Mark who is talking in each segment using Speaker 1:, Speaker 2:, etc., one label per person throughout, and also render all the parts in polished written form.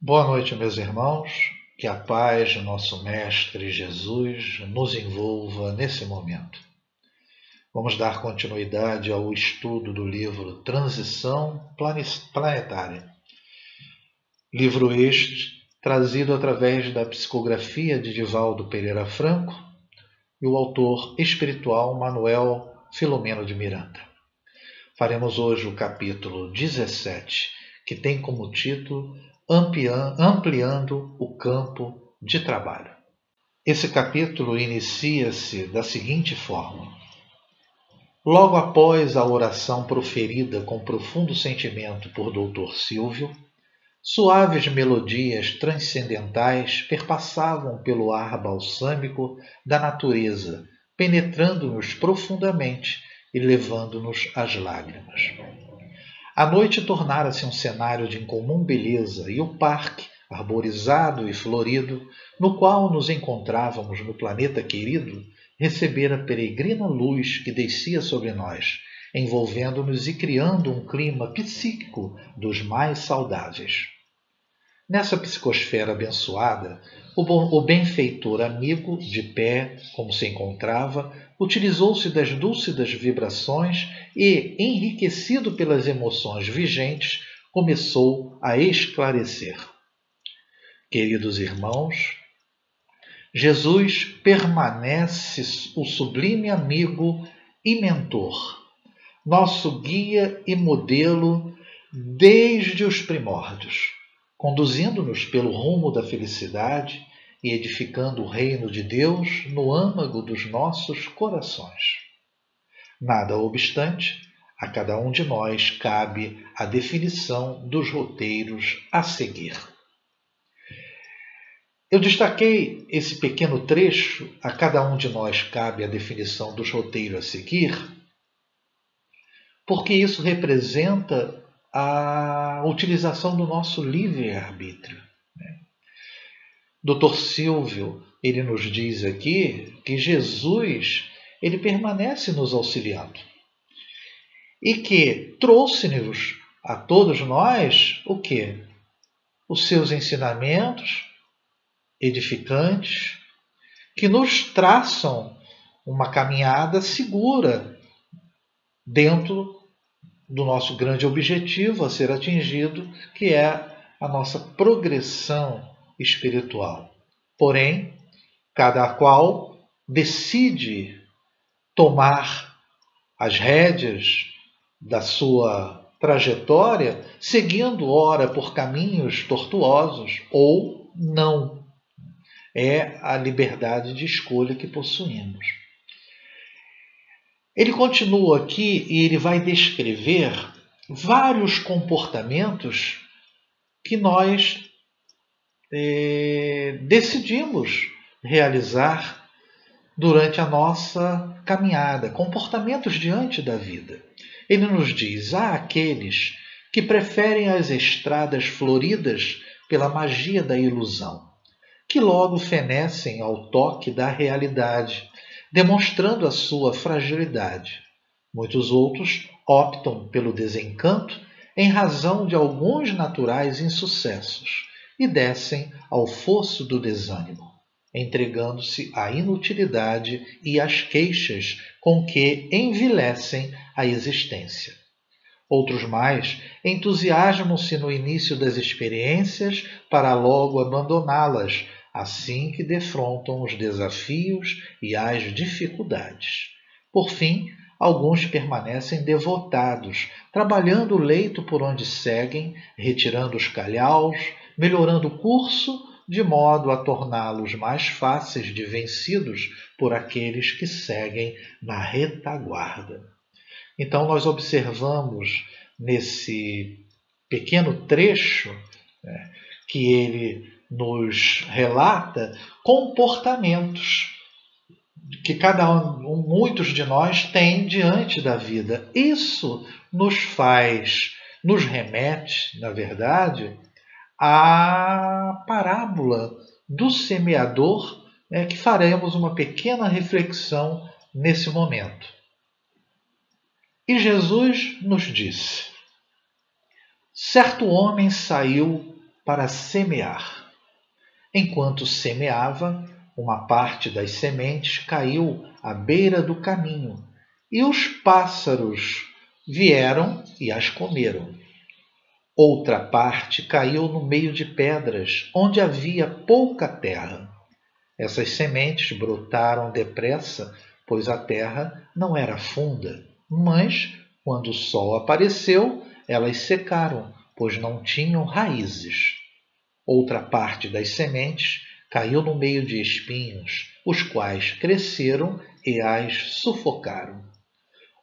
Speaker 1: Boa noite, meus irmãos. Que a paz de nosso Mestre Jesus nos envolva nesse momento. Vamos dar continuidade ao estudo do livro Transição Planetária. Livro este trazido através da psicografia de Divaldo Pereira Franco e o autor espiritual Manuel Filomeno de Miranda. Faremos hoje o capítulo 17, que tem como título Ampliando o Campo de Trabalho. Esse capítulo inicia-se da seguinte forma: logo após a oração proferida com profundo sentimento por Dr. Silvio, suaves melodias transcendentais perpassavam pelo ar balsâmico da natureza, penetrando-nos profundamente e levando-nos às lágrimas. A noite tornara-se um cenário de incomum beleza e o parque, arborizado e florido, no qual nos encontrávamos no planeta querido, recebera peregrina luz que descia sobre nós, envolvendo-nos e criando um clima psíquico dos mais saudáveis. Nessa psicosfera abençoada, o benfeitor amigo, de pé, como se encontrava, utilizou-se das dúlcidas vibrações e, enriquecido pelas emoções vigentes, começou a esclarecer. Queridos irmãos, Jesus permanece o sublime amigo e mentor, nosso guia e modelo desde os primórdios, conduzindo-nos pelo rumo da felicidade e edificando o reino de Deus no âmago dos nossos corações. Nada obstante, a cada um de nós cabe a definição dos roteiros a seguir. Eu destaquei esse pequeno trecho, a cada um de nós cabe a definição dos roteiros a seguir, porque isso representa a utilização do nosso livre-arbítrio. Dr. Silvio, ele nos diz aqui que Jesus, ele permanece nos auxiliando e que trouxe-nos a todos nós o quê? Os seus ensinamentos edificantes que nos traçam uma caminhada segura dentro do nosso grande objetivo a ser atingido, que é a nossa progressão espiritual. Porém, cada qual decide tomar as rédeas da sua trajetória, seguindo ora por caminhos tortuosos ou não. É a liberdade de escolha que possuímos. Ele continua aqui e ele vai descrever vários comportamentos que nós decidimos realizar durante a nossa caminhada, comportamentos diante da vida. Ele nos diz: há aqueles que preferem as estradas floridas pela magia da ilusão, que logo fenecem ao toque da realidade, demonstrando a sua fragilidade. Muitos outros optam pelo desencanto em razão de alguns naturais insucessos e descem ao fosso do desânimo, entregando-se à inutilidade e às queixas com que envilecem a existência. Outros mais entusiasmam-se no início das experiências para logo abandoná-las, assim que defrontam os desafios e as dificuldades. Por fim, alguns permanecem devotados, trabalhando o leito por onde seguem, retirando os calhaus, melhorando o curso, de modo a torná-los mais fáceis de vencidos por aqueles que seguem na retaguarda. Então nós observamos nesse pequeno trecho que ele nos relata comportamentos que muitos de nós têm diante da vida. Isso nos remete, na verdade, à parábola do semeador, que faremos uma pequena reflexão nesse momento. E Jesus nos disse: certo homem saiu para semear. Enquanto semeava, uma parte das sementes caiu à beira do caminho, e os pássaros vieram e as comeram. Outra parte caiu no meio de pedras, onde havia pouca terra. Essas sementes brotaram depressa, pois a terra não era funda. Mas, quando o sol apareceu, elas secaram, pois não tinham raízes. Outra parte das sementes caiu no meio de espinhos, os quais cresceram e as sufocaram.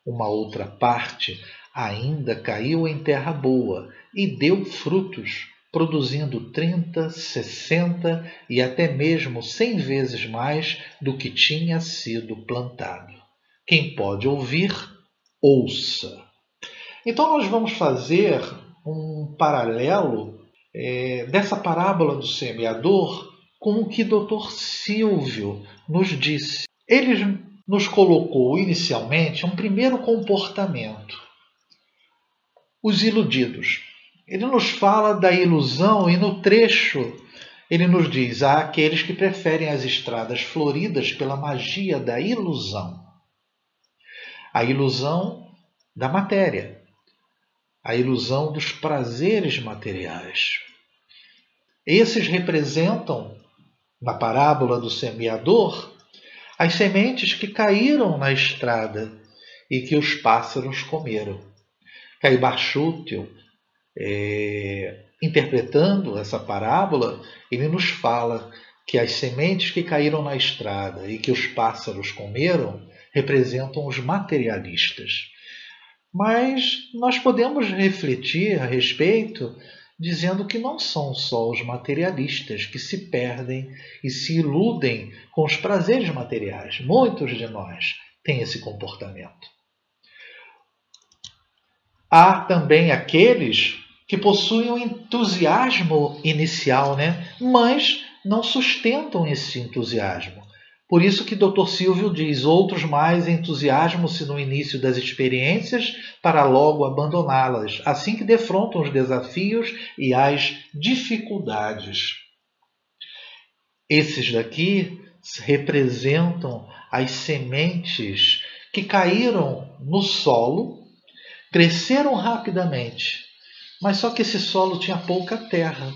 Speaker 1: Uma outra parte ainda caiu em terra boa e deu frutos, produzindo 30, 60 e até mesmo 100 vezes mais do que tinha sido plantado. Quem pode ouvir, ouça. Então nós vamos fazer um paralelo dessa parábola do semeador com o que Dr. Silvio nos disse. Ele nos colocou inicialmente um primeiro comportamento: os iludidos. Ele nos fala da ilusão e no trecho ele nos diz: há aqueles que preferem as estradas floridas pela magia da ilusão. A ilusão da matéria, a ilusão dos prazeres materiais. Esses representam, na parábola do semeador, as sementes que caíram na estrada e que os pássaros comeram. Caio Barchútil, interpretando essa parábola, ele nos fala que as sementes que caíram na estrada e que os pássaros comeram representam os materialistas. Mas nós podemos refletir a respeito dizendo que não são só os materialistas que se perdem e se iludem com os prazeres materiais. Muitos de nós têm esse comportamento. Há também aqueles que possuem um entusiasmo inicial, mas não sustentam esse entusiasmo. Por isso que Dr. Silvio diz: outros mais entusiasmam-se no início das experiências para logo abandoná-las, assim que defrontam os desafios e as dificuldades. Esses daqui representam as sementes que caíram no solo, cresceram rapidamente, mas só que esse solo tinha pouca terra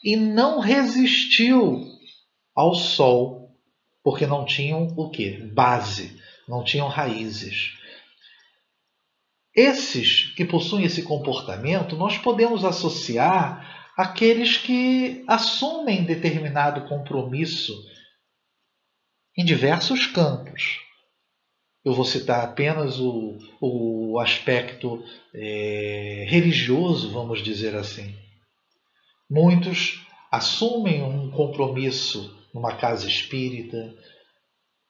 Speaker 1: e não resistiu ao sol, porque não tinham o quê? Base, não tinham raízes. Esses que possuem esse comportamento, nós podemos associar àqueles que assumem determinado compromisso em diversos campos. Eu vou citar apenas o aspecto religioso, vamos dizer assim. Muitos assumem um compromisso numa casa espírita,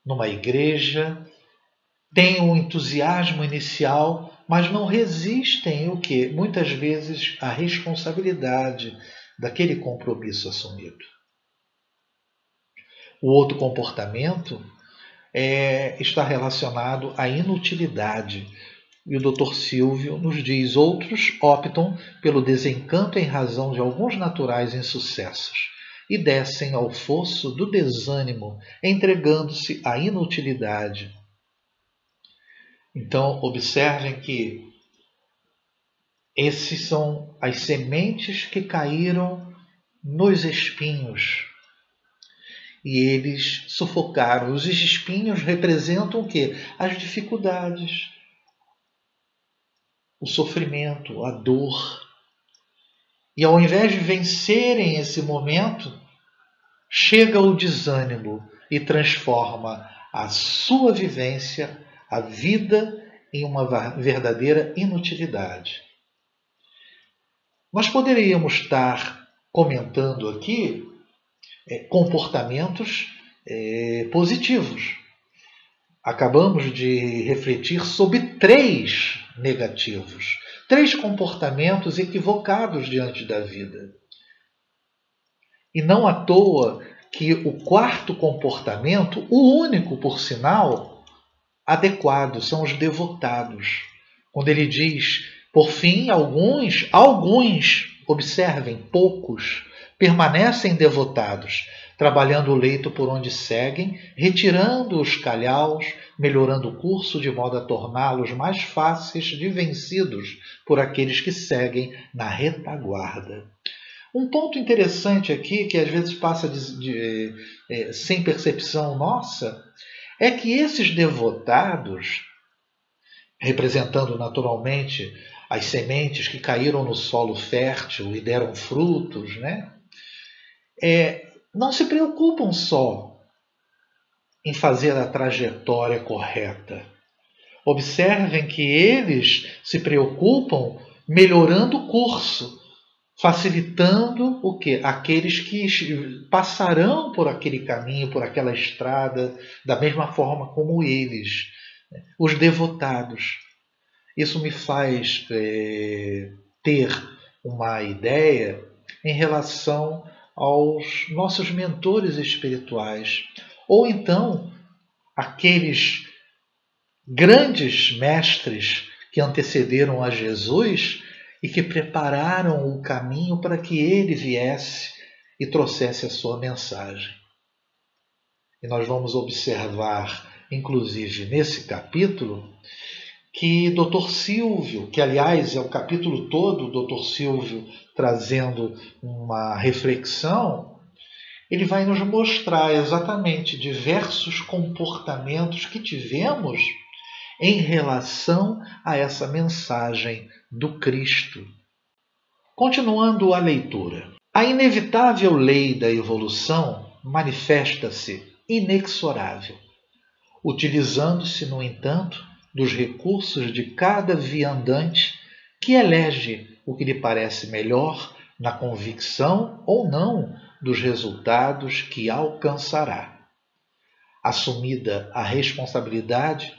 Speaker 1: numa igreja, têm um entusiasmo inicial, mas não resistem muitas vezes à responsabilidade daquele compromisso assumido. O outro comportamento está relacionado à inutilidade. E o Dr. Silvio nos diz: outros optam pelo desencanto em razão de alguns naturais insucessos e descem ao fosso do desânimo, entregando-se à inutilidade. Então, observem que esses são as sementes que caíram nos espinhos. E eles sufocaram. Os espinhos representam o quê? As dificuldades, o sofrimento, a dor. E ao invés de vencerem esse momento, chega o desânimo e transforma a sua vivência, a vida, em uma verdadeira inutilidade. Nós poderíamos estar comentando aqui comportamentos positivos. Acabamos de refletir sobre 3 negativos, 3 comportamentos equivocados diante da vida. E não à toa que o 4º comportamento, o único por sinal, adequado, são os devotados. Quando ele diz: por fim, alguns Observem, poucos permanecem devotados, trabalhando o leito por onde seguem, retirando os calhaus, melhorando o curso de modo a torná-los mais fáceis de vencidos por aqueles que seguem na retaguarda. Um ponto interessante aqui, que às vezes passa sem percepção nossa, é que esses devotados, representando naturalmente as sementes que caíram no solo fértil e deram frutos, né? Não se preocupam só em fazer a trajetória correta. Observem que eles se preocupam melhorando o curso, facilitando o quê? Aqueles que passarão por aquele caminho, por aquela estrada, da mesma forma como eles, os devotados. Isso me faz ter uma ideia em relação aos nossos mentores espirituais, ou então aqueles grandes mestres que antecederam a Jesus e que prepararam o caminho para que ele viesse e trouxesse a sua mensagem. E nós vamos observar, inclusive nesse capítulo, que Dr. Silvio, que aliás é o capítulo todo, Dr. Silvio trazendo uma reflexão, ele vai nos mostrar exatamente diversos comportamentos que tivemos em relação a essa mensagem do Cristo. Continuando a leitura. A inevitável lei da evolução manifesta-se inexorável, utilizando-se, no entanto, dos recursos de cada viandante que elege o que lhe parece melhor na convicção ou não dos resultados que alcançará. Assumida a responsabilidade,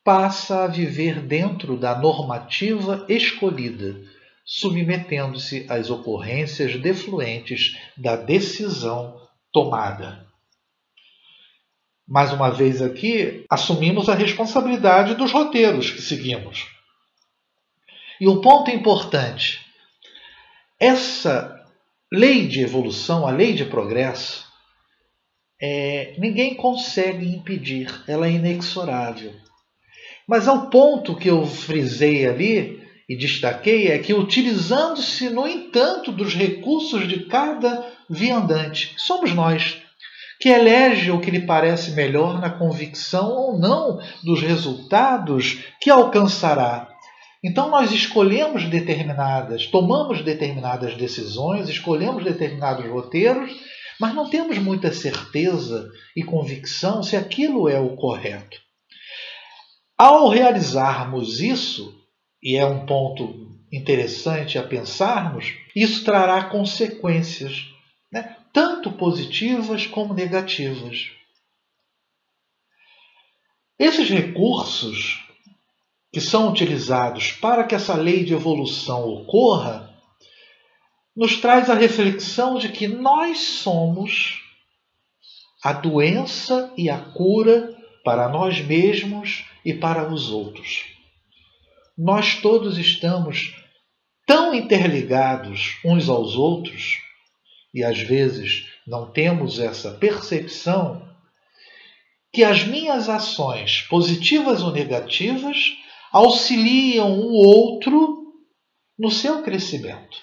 Speaker 1: passa a viver dentro da normativa escolhida, submetendo-se às ocorrências defluentes da decisão tomada. Mais uma vez aqui, assumimos a responsabilidade dos roteiros que seguimos. E o ponto importante, essa lei de evolução, a lei de progresso, ninguém consegue impedir, ela é inexorável. Mas ao ponto que eu frisei ali e destaquei é que, utilizando-se, no entanto, dos recursos de cada viandante, somos nós, que elege o que lhe parece melhor na convicção ou não dos resultados que alcançará. Então nós tomamos determinadas decisões, escolhemos determinados roteiros, mas não temos muita certeza e convicção se aquilo é o correto. Ao realizarmos isso, e é um ponto interessante a pensarmos, isso trará consequências, né? Tanto positivas como negativas. Esses recursos que são utilizados para que essa lei de evolução ocorra, nos traz a reflexão de que nós somos a doença e a cura para nós mesmos e para os outros. Nós todos estamos tão interligados uns aos outros, e às vezes não temos essa percepção, que as minhas ações, positivas ou negativas, auxiliam o outro no seu crescimento.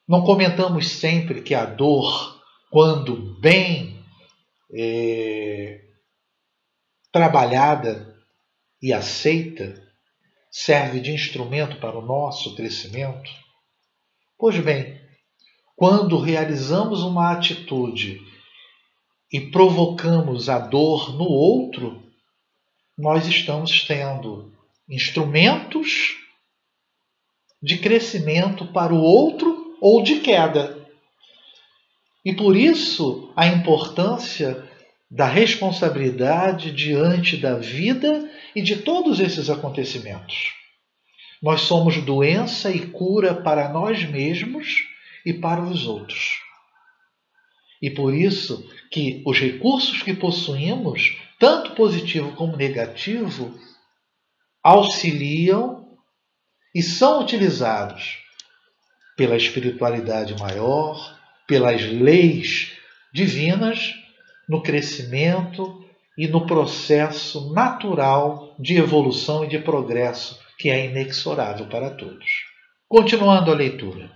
Speaker 1: Não comentamos sempre que a dor, quando bem trabalhada e aceita, serve de instrumento para o nosso crescimento? Pois bem, quando realizamos uma atitude e provocamos a dor no outro, nós estamos tendo instrumentos de crescimento para o outro ou de queda. E por isso a importância da responsabilidade diante da vida e de todos esses acontecimentos. Nós somos doença e cura para nós mesmos e para os outros. E por isso que os recursos que possuímos, tanto positivo como negativo, auxiliam e são utilizados pela espiritualidade maior, pelas leis divinas, no crescimento e no processo natural de evolução e de progresso que é inexorável para todos. Continuando a leitura.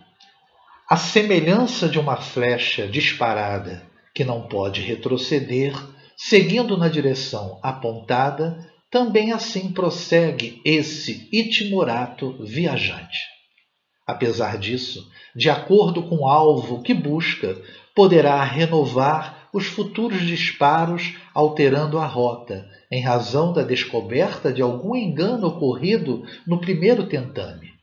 Speaker 1: A semelhança de uma flecha disparada que não pode retroceder, seguindo na direção apontada, também assim prossegue esse itimorato viajante. Apesar disso, de acordo com o alvo que busca, poderá renovar os futuros disparos alterando a rota, em razão da descoberta de algum engano ocorrido no primeiro tentame.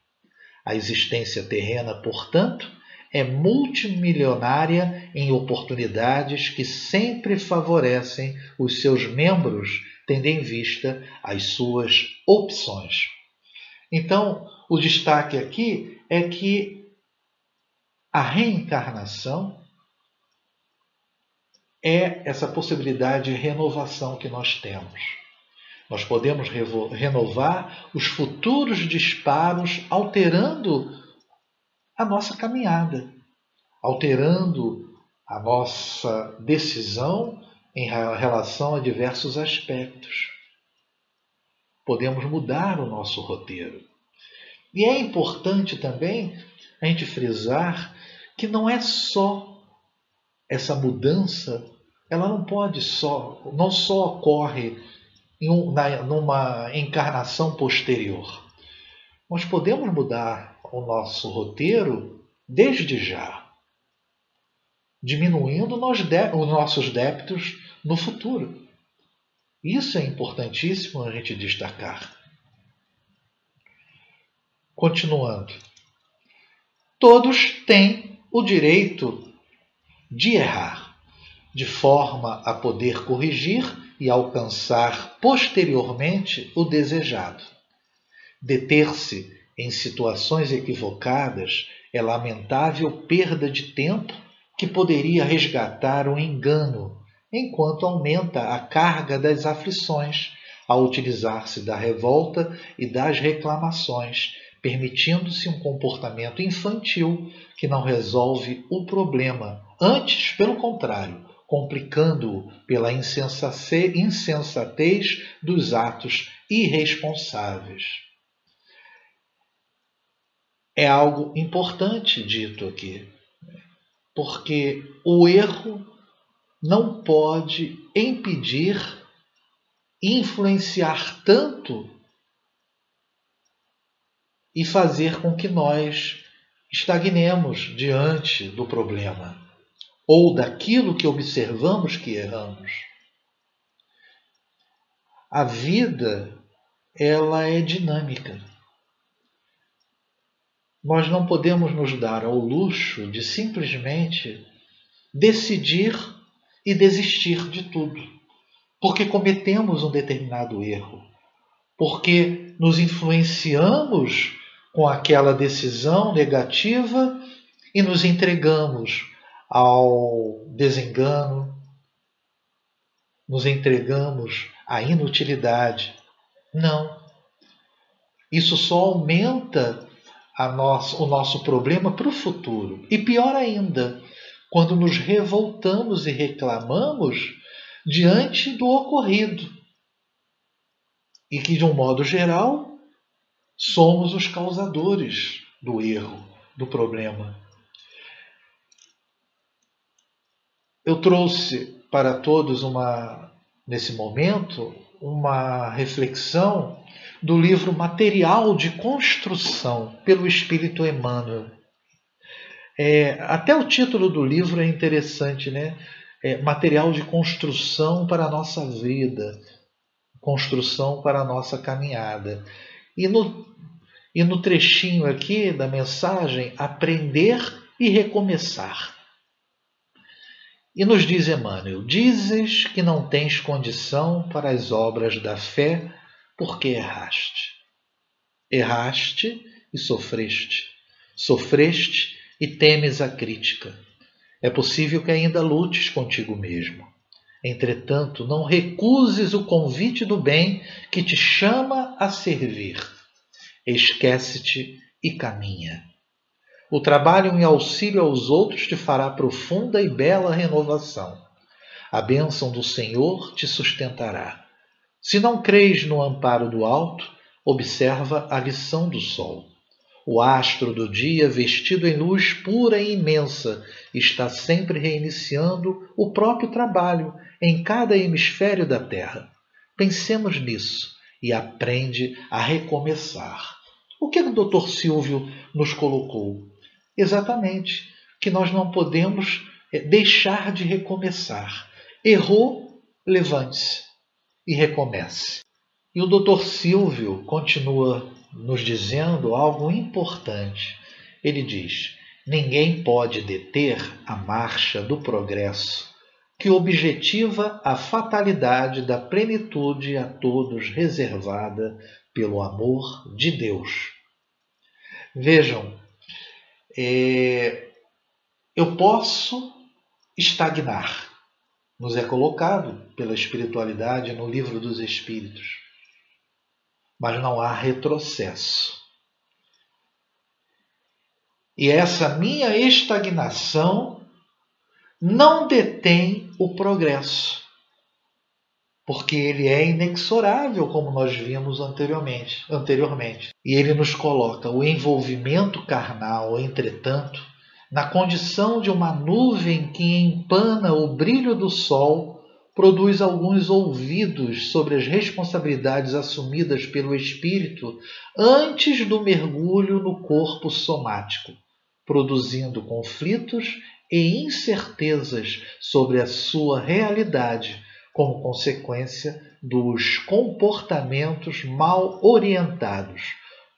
Speaker 1: A existência terrena, portanto, é multimilionária em oportunidades que sempre favorecem os seus membros, tendo em vista as suas opções. Então, o destaque aqui é que a reencarnação é essa possibilidade de renovação que nós temos. Nós podemos renovar os futuros disparos alterando a nossa caminhada, alterando a nossa decisão em relação a diversos aspectos. Podemos mudar o nosso roteiro. E é importante também a gente frisar que não é só essa mudança, ela não só ocorre numa encarnação posterior. Nós podemos mudar o nosso roteiro desde já, diminuindo os nossos débitos no futuro. Isso é importantíssimo a gente destacar. Continuando. Todos têm o direito de errar, de forma a poder corrigir e alcançar posteriormente o desejado. Deter-se em situações equivocadas é lamentável perda de tempo que poderia resgatar o engano, enquanto aumenta a carga das aflições, ao utilizar-se da revolta e das reclamações, permitindo-se um comportamento infantil que não resolve o problema, antes, pelo contrário, complicando-o pela insensatez dos atos irresponsáveis. É algo importante dito aqui, porque o erro não pode impedir, influenciar tanto e fazer com que nós estagnemos diante do problema ou daquilo que observamos que erramos. A vida, ela é dinâmica. Nós não podemos nos dar ao luxo de simplesmente decidir e desistir de tudo, porque cometemos um determinado erro, porque nos influenciamos com aquela decisão negativa e nos entregamos ao desengano, nos entregamos à inutilidade. Não. Isso só aumenta o nosso problema para o futuro. E pior ainda, quando nos revoltamos e reclamamos diante do ocorrido. E que, de um modo geral, somos os causadores do erro, do problema. Eu trouxe para todos nesse momento uma reflexão do livro Material de Construção, pelo Espírito Emmanuel. Até o título do livro é interessante, né? Material de construção para a nossa vida, construção para a nossa caminhada. E no trechinho aqui da mensagem, aprender e recomeçar. E nos diz Emmanuel: dizes que não tens condição para as obras da fé porque erraste. Erraste e sofreste. Sofreste e temes a crítica. É possível que ainda lutes contigo mesmo. Entretanto, não recuses o convite do bem que te chama a servir. Esquece-te e caminha. O trabalho em auxílio aos outros te fará profunda e bela renovação. A bênção do Senhor te sustentará. Se não crês no amparo do alto, observa a lição do sol. O astro do dia, vestido em luz pura e imensa, está sempre reiniciando o próprio trabalho em cada hemisfério da Terra. Pensemos nisso e aprende a recomeçar. O que o Dr. Silvio nos colocou? Exatamente, que nós não podemos deixar de recomeçar. Errou, levante-se e recomece. E o Dr. Silvio continua nos dizendo algo importante. Ele diz: ninguém pode deter a marcha do progresso, que objetiva a fatalidade da plenitude a todos reservada pelo amor de Deus. Vejam, eu posso estagnar, nos é colocado pela espiritualidade no Livro dos Espíritos, mas não há retrocesso. E essa minha estagnação não detém o progresso, porque ele é inexorável, como nós vimos anteriormente. E ele nos coloca o envolvimento carnal, entretanto, na condição de uma nuvem que empana o brilho do sol, produz alguns ouvidos sobre as responsabilidades assumidas pelo espírito antes do mergulho no corpo somático, produzindo conflitos e incertezas sobre a sua realidade, como consequência dos comportamentos mal orientados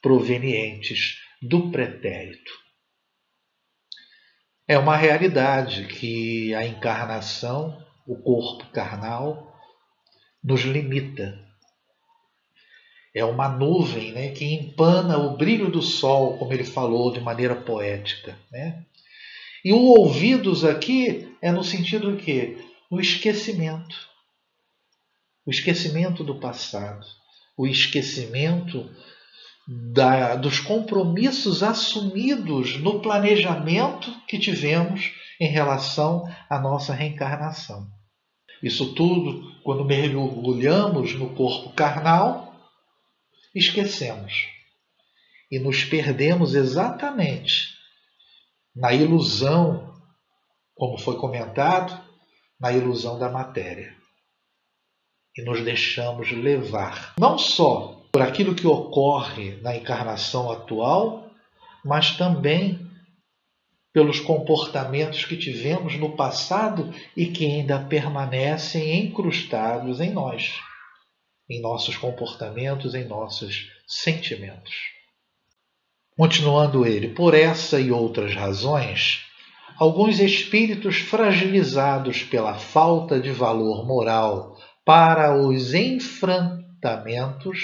Speaker 1: provenientes do pretérito. É uma realidade que a encarnação, o corpo carnal, nos limita. É uma nuvem, né, que empana o brilho do sol, como ele falou de maneira poética, né? E o ouvidos aqui é no sentido do quê? No esquecimento. O esquecimento do passado. O esquecimento dos compromissos assumidos no planejamento que tivemos em relação à nossa reencarnação. Isso tudo, quando mergulhamos no corpo carnal, esquecemos. E nos perdemos exatamente na ilusão, como foi comentado, na ilusão da matéria. E nos deixamos levar, não só por aquilo que ocorre na encarnação atual, mas também pelos comportamentos que tivemos no passado e que ainda permanecem encrustados em nós, em nossos comportamentos, em nossos sentimentos. Continuando ele, por essa e outras razões, alguns espíritos fragilizados pela falta de valor moral para os enfrentamentos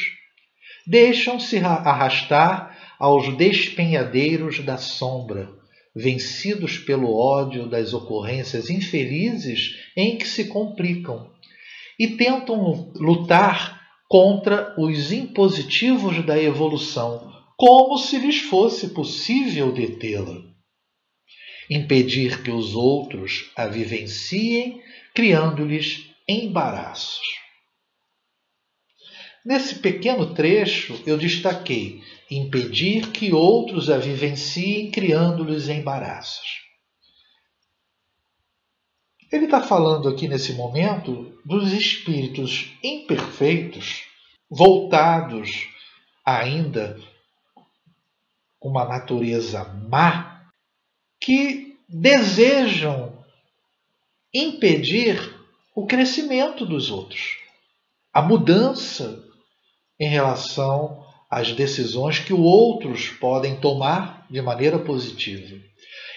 Speaker 1: deixam-se arrastar aos despenhadeiros da sombra, vencidos pelo ódio das ocorrências infelizes em que se complicam, e tentam lutar contra os impositivos da evolução, como se lhes fosse possível detê-la. Impedir que os outros a vivenciem, criando-lhes embaraços. Nesse pequeno trecho, eu destaquei impedir que outros a vivenciem, criando-lhes embaraços. Ele está falando aqui nesse momento dos espíritos imperfeitos, voltados ainda com uma natureza má, que desejam impedir o crescimento dos outros, a mudança em relação às decisões que outros podem tomar de maneira positiva.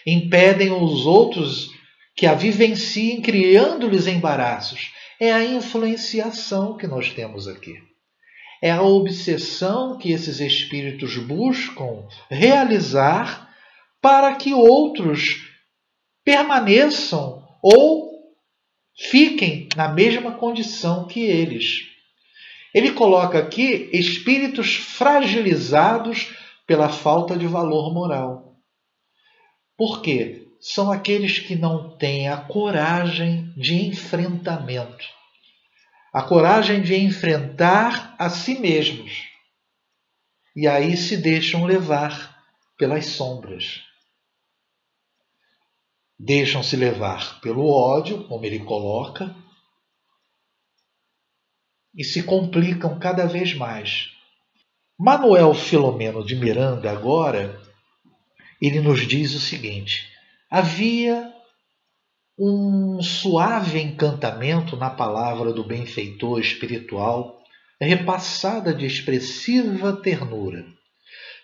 Speaker 1: Impedem os outros que a vivenciem, criando-lhes embaraços. É a influenciação que nós temos aqui. É a obsessão que esses espíritos buscam realizar para que outros permaneçam ou fiquem na mesma condição que eles. Ele coloca aqui espíritos fragilizados pela falta de valor moral. Por quê? São aqueles que não têm a coragem de enfrentamento, a coragem de enfrentar a si mesmos. E aí se deixam levar pelas sombras. Deixam-se levar pelo ódio, como ele coloca, e se complicam cada vez mais. Manuel Filomeno de Miranda, agora, ele nos diz o seguinte: havia um suave encantamento na palavra do benfeitor espiritual, repassada de expressiva ternura.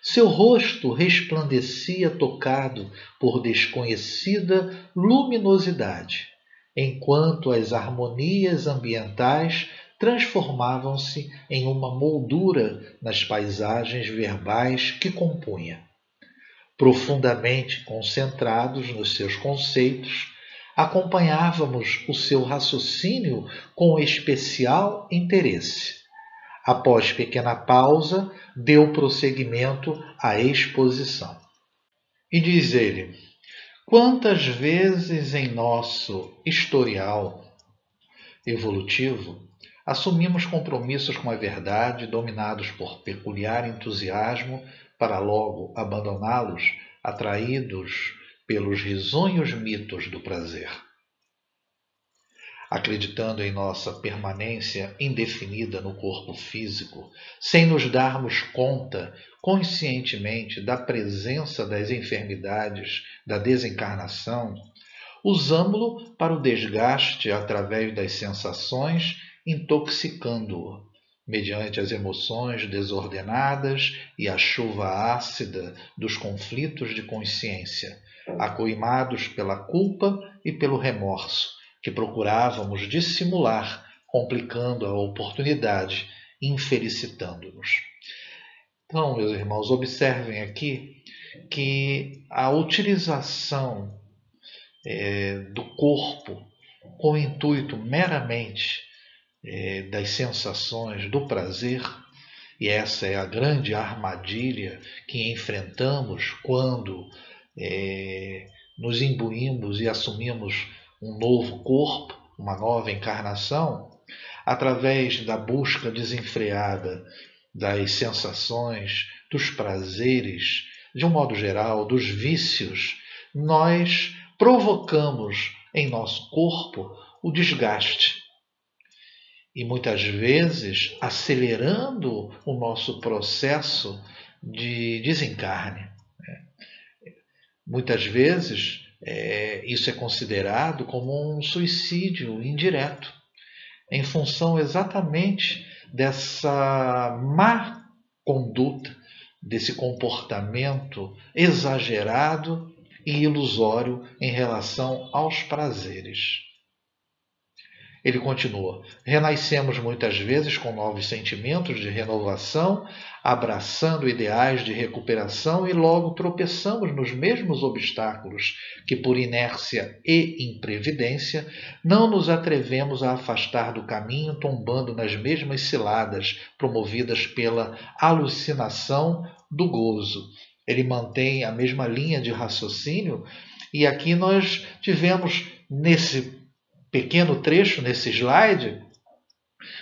Speaker 1: Seu rosto resplandecia tocado por desconhecida luminosidade, enquanto as harmonias ambientais transformavam-se em uma moldura nas paisagens verbais que compunha. Profundamente concentrados nos seus conceitos, acompanhávamos o seu raciocínio com especial interesse. Após pequena pausa, deu prosseguimento à exposição. E diz ele: quantas vezes em nosso historial evolutivo assumimos compromissos com a verdade, dominados por peculiar entusiasmo, para logo abandoná-los, atraídos pelos risonhos mitos do prazer. Acreditando em nossa permanência indefinida no corpo físico, sem nos darmos conta conscientemente da presença das enfermidades da desencarnação, usamo-lo para o desgaste através das sensações, intoxicando-o, mediante as emoções desordenadas e a chuva ácida dos conflitos de consciência, acoimados pela culpa e pelo remorso, que procurávamos dissimular, complicando a oportunidade, infelicitando-nos. Então, meus irmãos, observem aqui que a utilização do corpo com o intuito meramente das sensações do prazer, e essa é a grande armadilha que enfrentamos quando nos imbuímos e assumimos um novo corpo, uma nova encarnação, através da busca desenfreada das sensações, dos prazeres, de um modo geral, dos vícios, nós provocamos em nosso corpo o desgaste. E muitas vezes acelerando o nosso processo de desencarne. Muitas vezes isso é considerado como um suicídio indireto, em função exatamente dessa má conduta, desse comportamento exagerado e ilusório em relação aos prazeres. Ele continua: renascemos muitas vezes com novos sentimentos de renovação, abraçando ideais de recuperação, e logo tropeçamos nos mesmos obstáculos que, por inércia e imprevidência, não nos atrevemos a afastar do caminho, tombando nas mesmas ciladas promovidas pela alucinação do gozo. Ele mantém a mesma linha de raciocínio, e aqui nós tivemos nesse pequeno trecho, nesse slide,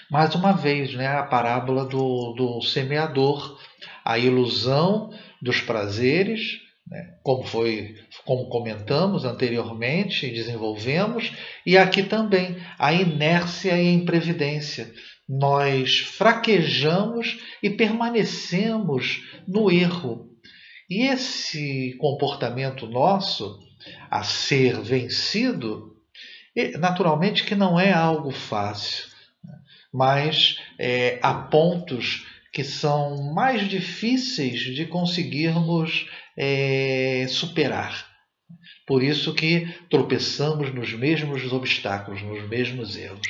Speaker 1: mais uma vez, a parábola do semeador, a ilusão dos prazeres, como comentamos anteriormente e desenvolvemos, e aqui também a inércia e a imprevidência. Nós fraquejamos e permanecemos no erro. E esse comportamento nosso a ser vencido, naturalmente que não é algo fácil, mas há pontos que são mais difíceis de conseguirmos superar. Por isso que tropeçamos nos mesmos obstáculos, nos mesmos erros.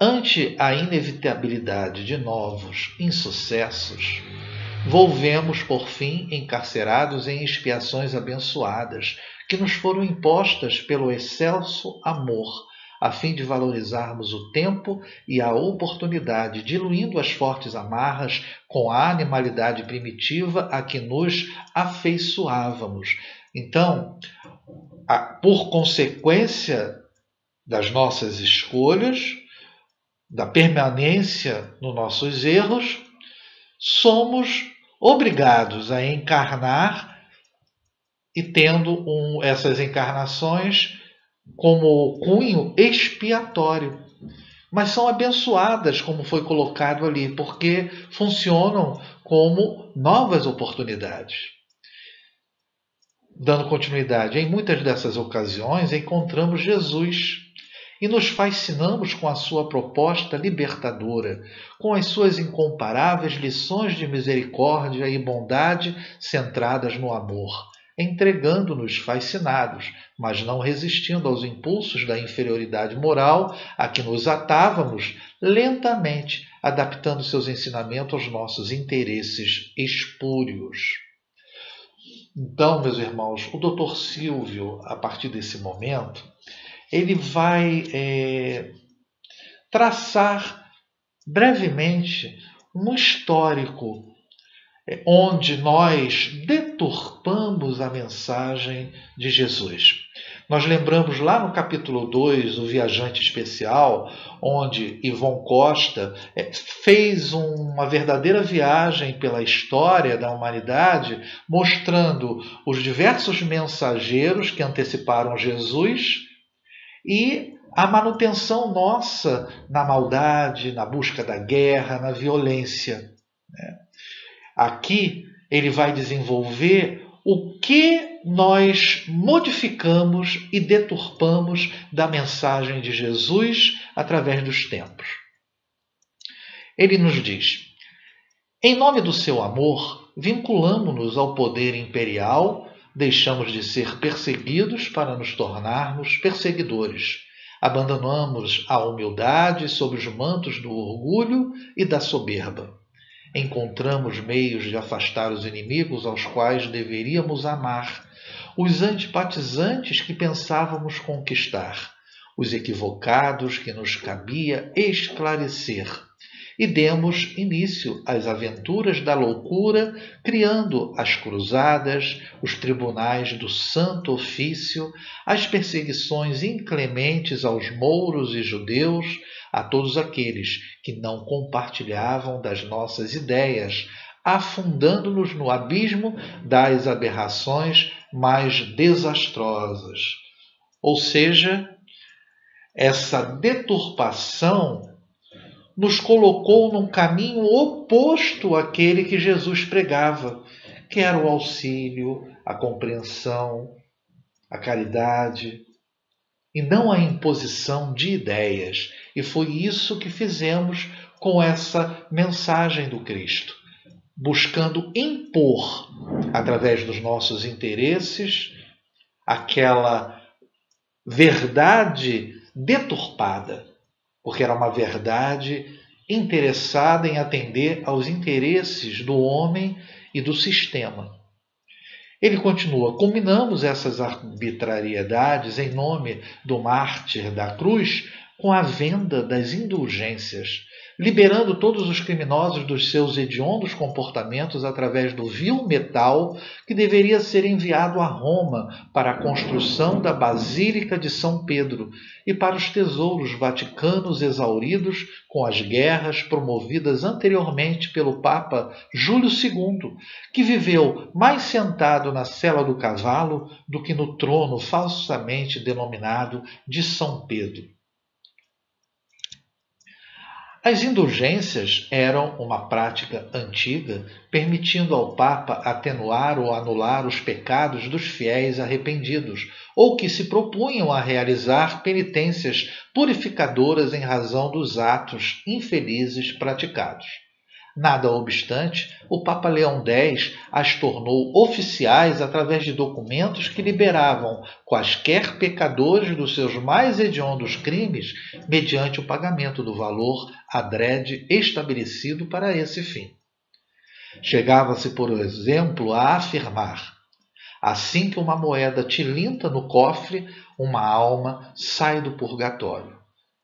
Speaker 1: Ante a inevitabilidade de novos insucessos, volvemos, por fim, encarcerados em expiações abençoadas, que nos foram impostas pelo excelso amor, a fim de valorizarmos o tempo e a oportunidade, diluindo as fortes amarras com a animalidade primitiva a que nos afeiçoávamos. Então, por consequência das nossas escolhas, da permanência nos nossos erros, somos obrigados a encarnar e tendo essas encarnações como cunho expiatório. Mas são abençoadas, como foi colocado ali, porque funcionam como novas oportunidades. Dando continuidade, em muitas dessas ocasiões encontramos Jesus e nos fascinamos com a sua proposta libertadora, com as suas incomparáveis lições de misericórdia e bondade centradas no amor, entregando-nos fascinados, mas não resistindo aos impulsos da inferioridade moral a que nos atávamos, lentamente adaptando seus ensinamentos aos nossos interesses espúrios. Então, meus irmãos, o Dr. Silvio, a partir desse momento, ele vai traçar brevemente um histórico onde nós deturpamos a mensagem de Jesus. Nós lembramos lá no capítulo 2, o Viajante Especial, onde Ivon Costa fez uma verdadeira viagem pela história da humanidade, mostrando os diversos mensageiros que anteciparam Jesus e a manutenção nossa na maldade, na busca da guerra, na violência. Aqui ele vai desenvolver o que nós modificamos e deturpamos da mensagem de Jesus através dos tempos. Ele nos diz: em nome do seu amor, vinculamo-nos ao poder imperial, deixamos de ser perseguidos para nos tornarmos perseguidores. Abandonamos a humildade sob os mantos do orgulho e da soberba. Encontramos meios de afastar os inimigos aos quais deveríamos amar, os antipatizantes que pensávamos conquistar, os equivocados que nos cabia esclarecer, e demos início às aventuras da loucura, criando as cruzadas, os tribunais do Santo Ofício, as perseguições inclementes aos mouros e judeus, a todos aqueles que não compartilhavam das nossas ideias, afundando-nos no abismo das aberrações mais desastrosas. Ou seja, essa deturpação nos colocou num caminho oposto àquele que Jesus pregava, que era o auxílio, a compreensão, a caridade, e não a imposição de ideias. E foi isso que fizemos com essa mensagem do Cristo, buscando impor, através dos nossos interesses, aquela verdade deturpada, porque era uma verdade interessada em atender aos interesses do homem e do sistema. Ele continua: combinamos essas arbitrariedades em nome do mártir da cruz com a venda das indulgências, liberando todos os criminosos dos seus hediondos comportamentos através do vil metal que deveria ser enviado a Roma para a construção da Basílica de São Pedro e para os tesouros vaticanos exauridos com as guerras promovidas anteriormente pelo Papa Júlio II, que viveu mais sentado na sela do cavalo do que no trono falsamente denominado de São Pedro. As indulgências eram uma prática antiga, permitindo ao Papa atenuar ou anular os pecados dos fiéis arrependidos, ou que se propunham a realizar penitências purificadoras em razão dos atos infelizes praticados. Nada obstante, o Papa Leão X as tornou oficiais através de documentos que liberavam quaisquer pecadores dos seus mais hediondos crimes mediante o pagamento do valor adrede estabelecido para esse fim. Chegava-se, por exemplo, a afirmar: Assim que uma moeda tilinta no cofre, uma alma sai do purgatório.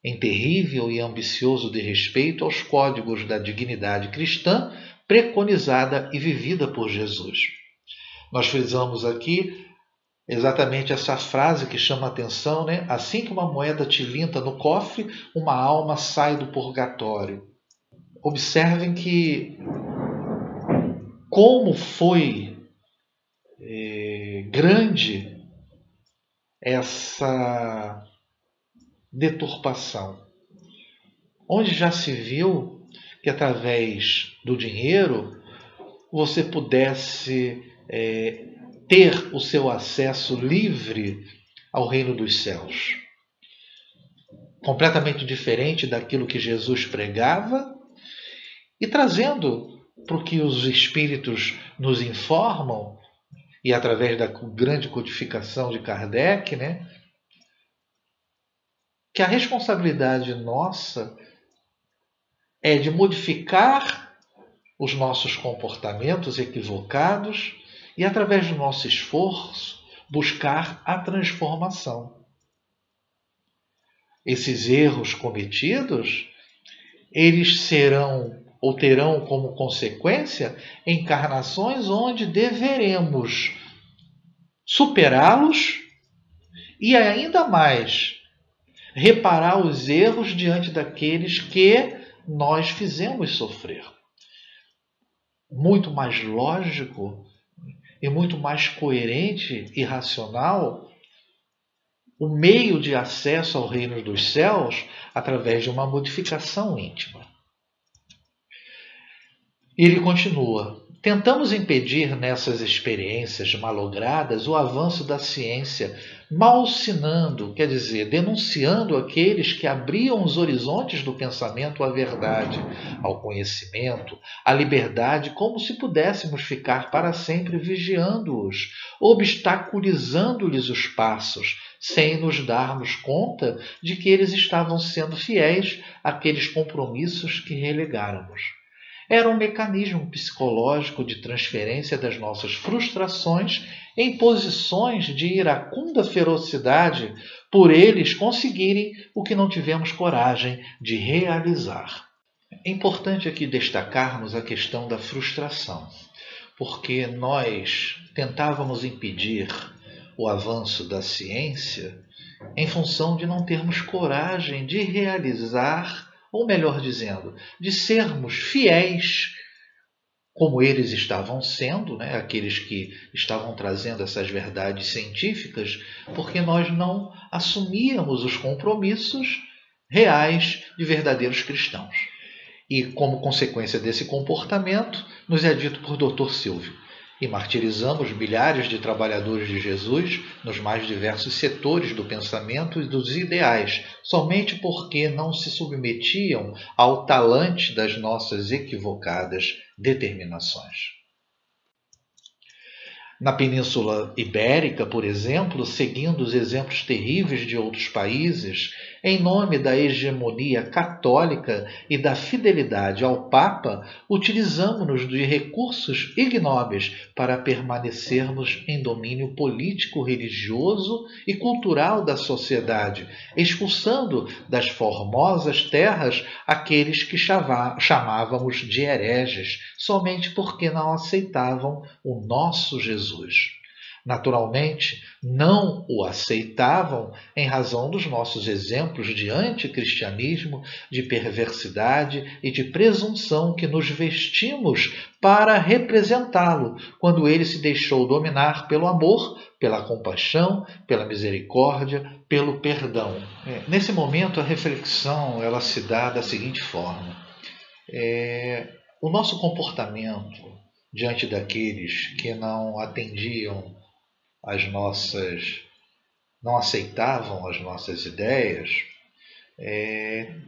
Speaker 1: Em terrível e ambicioso desrespeito aos códigos da dignidade cristã preconizada e vivida por Jesus. Nós frisamos aqui exatamente essa frase que chama a atenção, né? Assim que uma moeda tilinta no cofre, uma alma sai do purgatório. Observem que como foi grande essa deturpação. Onde já se viu que através do dinheiro você pudesse ter o seu acesso livre ao reino dos céus. Completamente diferente daquilo que Jesus pregava e trazendo para o que os Espíritos nos informam, e através da grande codificação de Kardec, né, que a responsabilidade nossa é de modificar os nossos comportamentos equivocados e, através do nosso esforço, buscar a transformação. Esses erros cometidos, eles serão ou terão como consequência encarnações onde deveremos superá-los e ainda mais reparar os erros diante daqueles que nós fizemos sofrer. Muito mais lógico e muito mais coerente e racional o meio de acesso ao reino dos céus através de uma modificação íntima. Ele continua: tentamos impedir nessas experiências malogradas o avanço da ciência, malsinando, quer dizer, denunciando aqueles que abriam os horizontes do pensamento à verdade, ao conhecimento, à liberdade, como se pudéssemos ficar para sempre vigiando-os, obstaculizando-lhes os passos, sem nos darmos conta de que eles estavam sendo fiéis àqueles compromissos que relegáramos. Era um mecanismo psicológico de transferência das nossas frustrações em posições de iracunda ferocidade por eles conseguirem o que não tivemos coragem de realizar. É importante aqui destacarmos a questão da frustração, porque nós tentávamos impedir o avanço da ciência em função de não termos coragem de realizar, ou melhor dizendo, de sermos fiéis, como eles estavam sendo, né, aqueles que estavam trazendo essas verdades científicas, porque nós não assumíamos os compromissos reais de verdadeiros cristãos. E, como consequência desse comportamento, nos é dito por Dr. Silvio: e martirizamos milhares de trabalhadores de Jesus nos mais diversos setores do pensamento e dos ideais, somente porque não se submetiam ao talante das nossas equivocadas determinações. Na Península Ibérica, por exemplo, seguindo os exemplos terríveis de outros países, em nome da hegemonia católica e da fidelidade ao Papa, utilizamos-nos de recursos ignóbeis para permanecermos em domínio político, religioso e cultural da sociedade, expulsando das formosas terras aqueles que chamávamos de hereges, somente porque não aceitavam o nosso Jesus. Naturalmente, não o aceitavam em razão dos nossos exemplos de anticristianismo, de perversidade e de presunção que nos vestimos para representá-lo, quando ele se deixou dominar pelo amor, pela compaixão, pela misericórdia, pelo perdão. Nesse momento, a reflexão ela se dá da seguinte forma: o nosso comportamento diante daqueles que não atendiam não aceitavam as nossas ideias,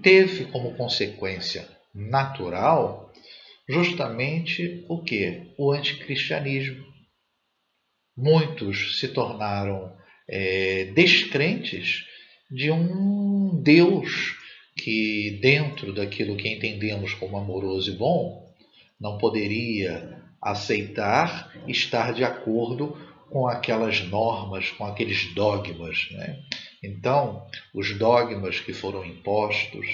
Speaker 1: teve como consequência natural justamente o quê? O anticristianismo. Muitos se tornaram descrentes de um Deus que, dentro daquilo que entendemos como amoroso e bom, não poderia aceitar estar de acordo com aquelas normas, com aqueles dogmas, né? Então, os dogmas que foram impostos,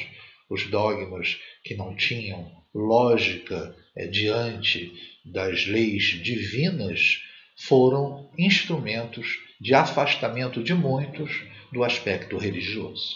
Speaker 1: os dogmas que não tinham lógica diante das leis divinas, foram instrumentos de afastamento de muitos do aspecto religioso.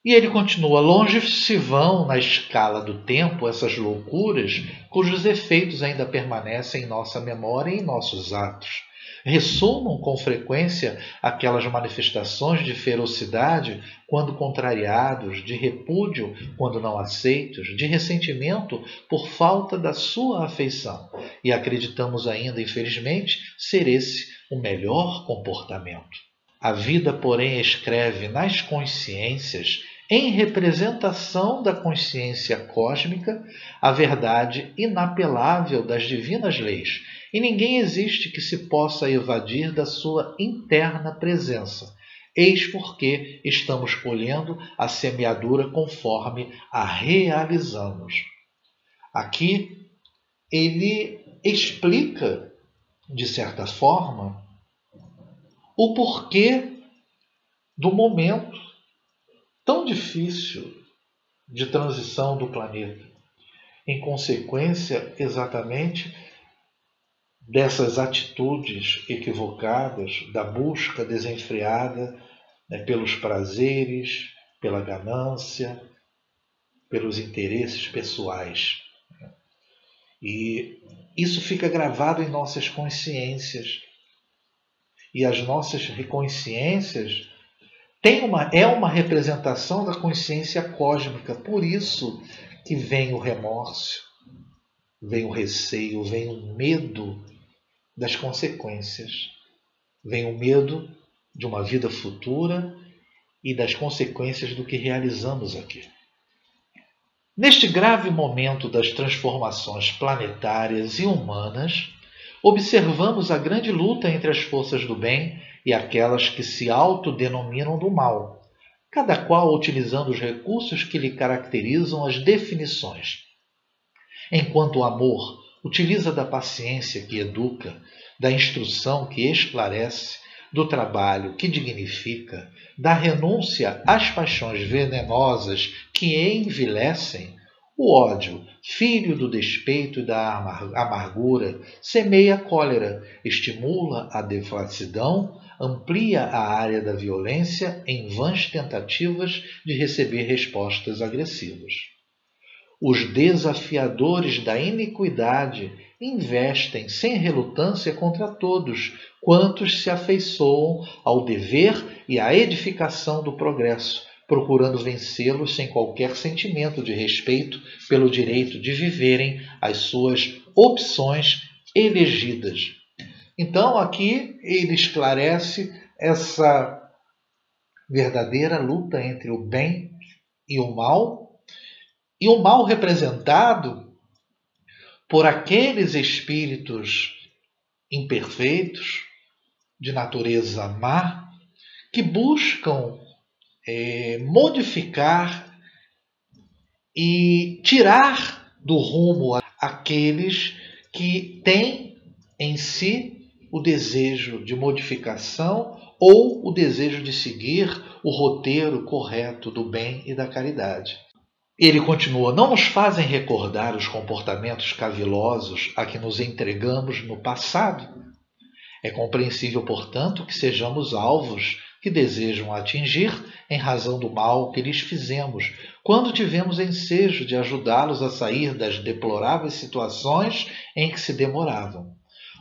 Speaker 1: E ele continua: longe se vão na escala do tempo essas loucuras cujos efeitos ainda permanecem em nossa memória e em nossos atos. Ressumam com frequência aquelas manifestações de ferocidade quando contrariados, de repúdio quando não aceitos, de ressentimento por falta da sua afeição. E acreditamos ainda, infelizmente, ser esse o melhor comportamento. A vida, porém, escreve nas consciências, em representação da consciência cósmica, a verdade inapelável das divinas leis, e ninguém existe que se possa evadir da sua interna presença. Eis porque estamos colhendo a semeadura conforme a realizamos. Aqui ele explica, de certa forma, o porquê do momento tão difícil de transição do planeta, em consequência exatamente dessas atitudes equivocadas, da busca desenfreada, pelos prazeres, pela ganância, pelos interesses pessoais. E isso fica gravado em nossas consciências. E as nossas consciências é uma representação da consciência cósmica. Por isso que vem o remorso, vem o receio, vem o medo das consequências. Vem o medo de uma vida futura e das consequências do que realizamos aqui. Neste grave momento das transformações planetárias e humanas, observamos a grande luta entre as forças do bem e aquelas que se autodenominam do mal, cada qual utilizando os recursos que lhe caracterizam as definições. Enquanto o amor utiliza da paciência que educa, da instrução que esclarece, do trabalho que dignifica, da renúncia às paixões venenosas que envilecem, o ódio, filho do despeito e da amargura, semeia a cólera, estimula a devassidão, amplia a área da violência em vãs tentativas de receber respostas agressivas. Os desafiadores da iniquidade investem sem relutância contra todos quantos se afeiçoam ao dever e à edificação do progresso, procurando vencê-los sem qualquer sentimento de respeito pelo direito de viverem as suas opções elegidas. Então, aqui ele esclarece essa verdadeira luta entre o bem e o mal representado por aqueles espíritos imperfeitos, de natureza má, que buscam modificar e tirar do rumo aqueles que têm em si o desejo de modificação ou o desejo de seguir o roteiro correto do bem e da caridade. Ele continua: não nos fazem recordar os comportamentos cavilosos a que nos entregamos no passado. É compreensível, portanto, que sejamos alvos que desejam atingir em razão do mal que lhes fizemos, quando tivemos ensejo de ajudá-los a sair das deploráveis situações em que se demoravam.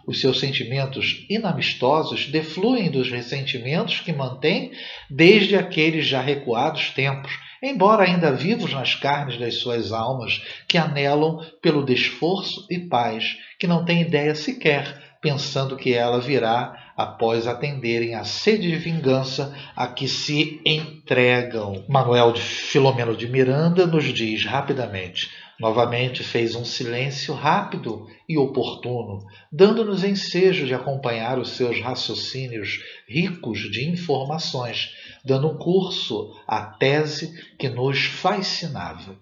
Speaker 1: Os seus sentimentos inamistosos defluem dos ressentimentos que mantêm desde aqueles já recuados tempos, embora ainda vivos nas carnes das suas almas, que anelam pelo desforço e paz, que não têm ideia sequer, pensando que ela virá após atenderem à sede de vingança a que se entregam. Manuel de Filomeno de Miranda nos diz rapidamente: novamente fez um silêncio rápido e oportuno, dando-nos ensejo de acompanhar os seus raciocínios ricos de informações, dando curso à tese que nos fascinava.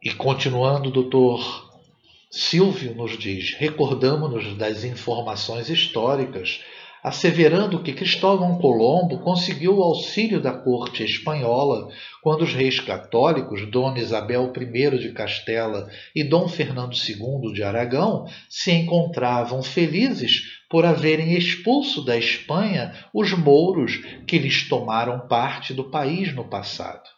Speaker 1: E continuando o doutor Silvio nos diz: recordamo-nos das informações históricas, asseverando que Cristóvão Colombo conseguiu o auxílio da corte espanhola quando os reis católicos, Dona Isabel I de Castela e Dom Fernando II de Aragão, se encontravam felizes por haverem expulso da Espanha os mouros que lhes tomaram parte do país no passado.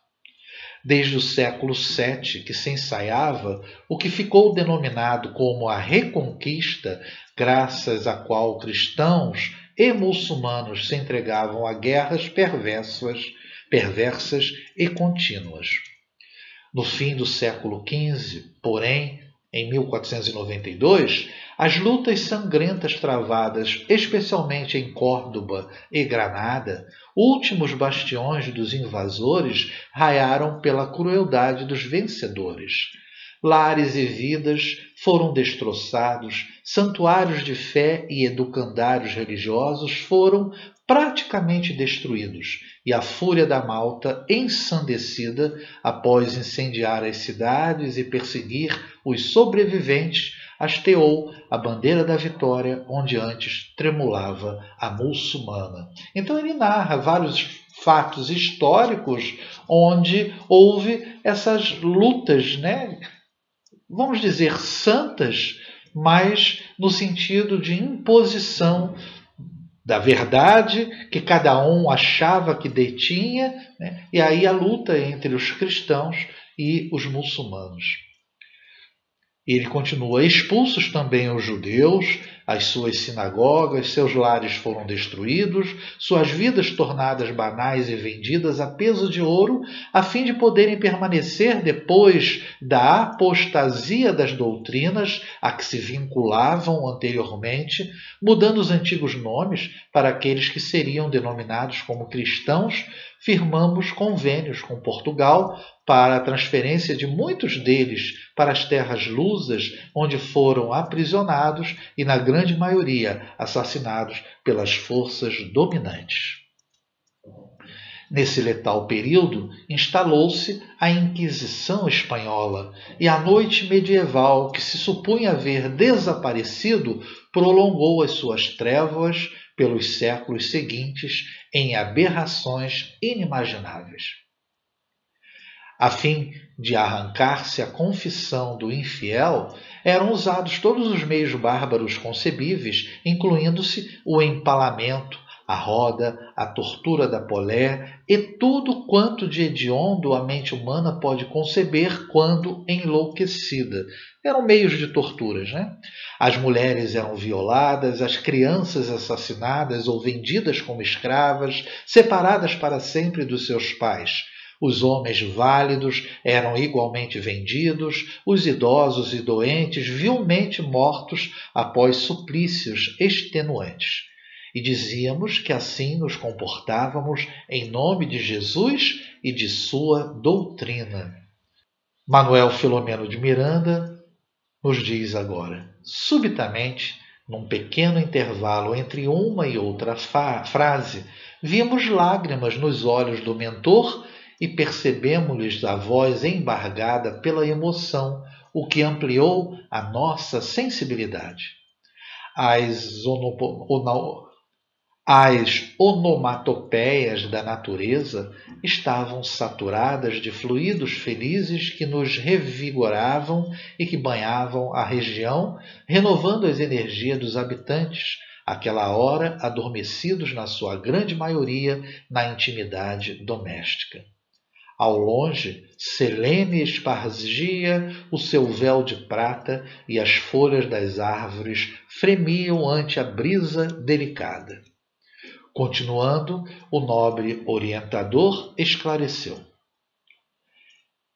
Speaker 1: Desde o século VII que se ensaiava o que ficou denominado como a Reconquista, graças à qual cristãos e muçulmanos se entregavam a guerras perversas e contínuas. No fim do século XV, porém, em 1492, as lutas sangrentas travadas, especialmente em Córdoba e Granada, últimos bastiões dos invasores, raiaram pela crueldade dos vencedores. Lares e vidas foram destroçados, santuários de fé e educandários religiosos foram praticamente destruídos, e a fúria da Malta, ensandecida, após incendiar as cidades e perseguir os sobreviventes, hasteou a bandeira da vitória onde antes tremulava a muçulmana. Então ele narra vários fatos históricos onde houve essas lutas, vamos dizer santas, mas no sentido de imposição da verdade que cada um achava que detinha, e aí a luta entre os cristãos e os muçulmanos. Ele continua: expulsos também os judeus, as suas sinagogas, seus lares foram destruídos, suas vidas tornadas banais e vendidas a peso de ouro, a fim de poderem permanecer depois da apostasia das doutrinas a que se vinculavam anteriormente, mudando os antigos nomes para aqueles que seriam denominados como cristãos. Firmamos convênios com Portugal para a transferência de muitos deles para as terras lusas, onde foram aprisionados e, na grande maioria, assassinados pelas forças dominantes. Nesse letal período, instalou-se a Inquisição Espanhola, e a noite medieval, que se supunha haver desaparecido, prolongou as suas trevas pelos séculos seguintes em aberrações inimagináveis. A fim de arrancar-se a confissão do infiel, eram usados todos os meios bárbaros concebíveis, incluindo-se o empalamento, a roda, a tortura da polé e tudo quanto de hediondo a mente humana pode conceber quando enlouquecida. Eram meios de torturas, As mulheres eram violadas, as crianças assassinadas ou vendidas como escravas, separadas para sempre dos seus pais. Os homens válidos eram igualmente vendidos, os idosos e doentes vilmente mortos após suplícios extenuantes. E dizíamos que assim nos comportávamos em nome de Jesus e de sua doutrina. Manuel Filomeno de Miranda nos diz agora: subitamente, num pequeno intervalo entre uma e outra frase, vimos lágrimas nos olhos do mentor e percebemos-lhes a voz embargada pela emoção, o que ampliou a nossa sensibilidade. As onomatopeias da natureza estavam saturadas de fluidos felizes que nos revigoravam e que banhavam a região, renovando as energias dos habitantes, àquela hora adormecidos na sua grande maioria na intimidade doméstica. Ao longe, Selene espargia o seu véu de prata e as folhas das árvores fremiam ante a brisa delicada. Continuando, o nobre orientador esclareceu: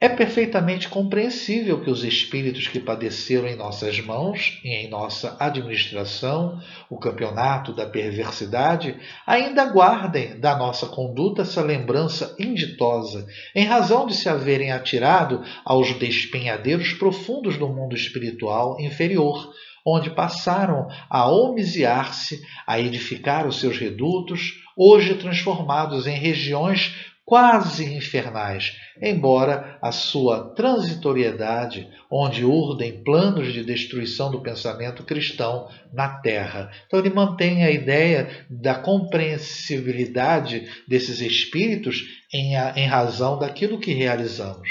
Speaker 1: é perfeitamente compreensível que os espíritos que padeceram em nossas mãos e em nossa administração o campeonato da perversidade ainda guardem da nossa conduta essa lembrança inditosa, em razão de se haverem atirado aos despenhadeiros profundos do mundo espiritual inferior, onde passaram a homiziar-se, a edificar os seus redutos, hoje transformados em regiões quase infernais, embora a sua transitoriedade, onde urdem planos de destruição do pensamento cristão na Terra. Então ele mantém a ideia da compreensibilidade desses espíritos em razão daquilo que realizamos.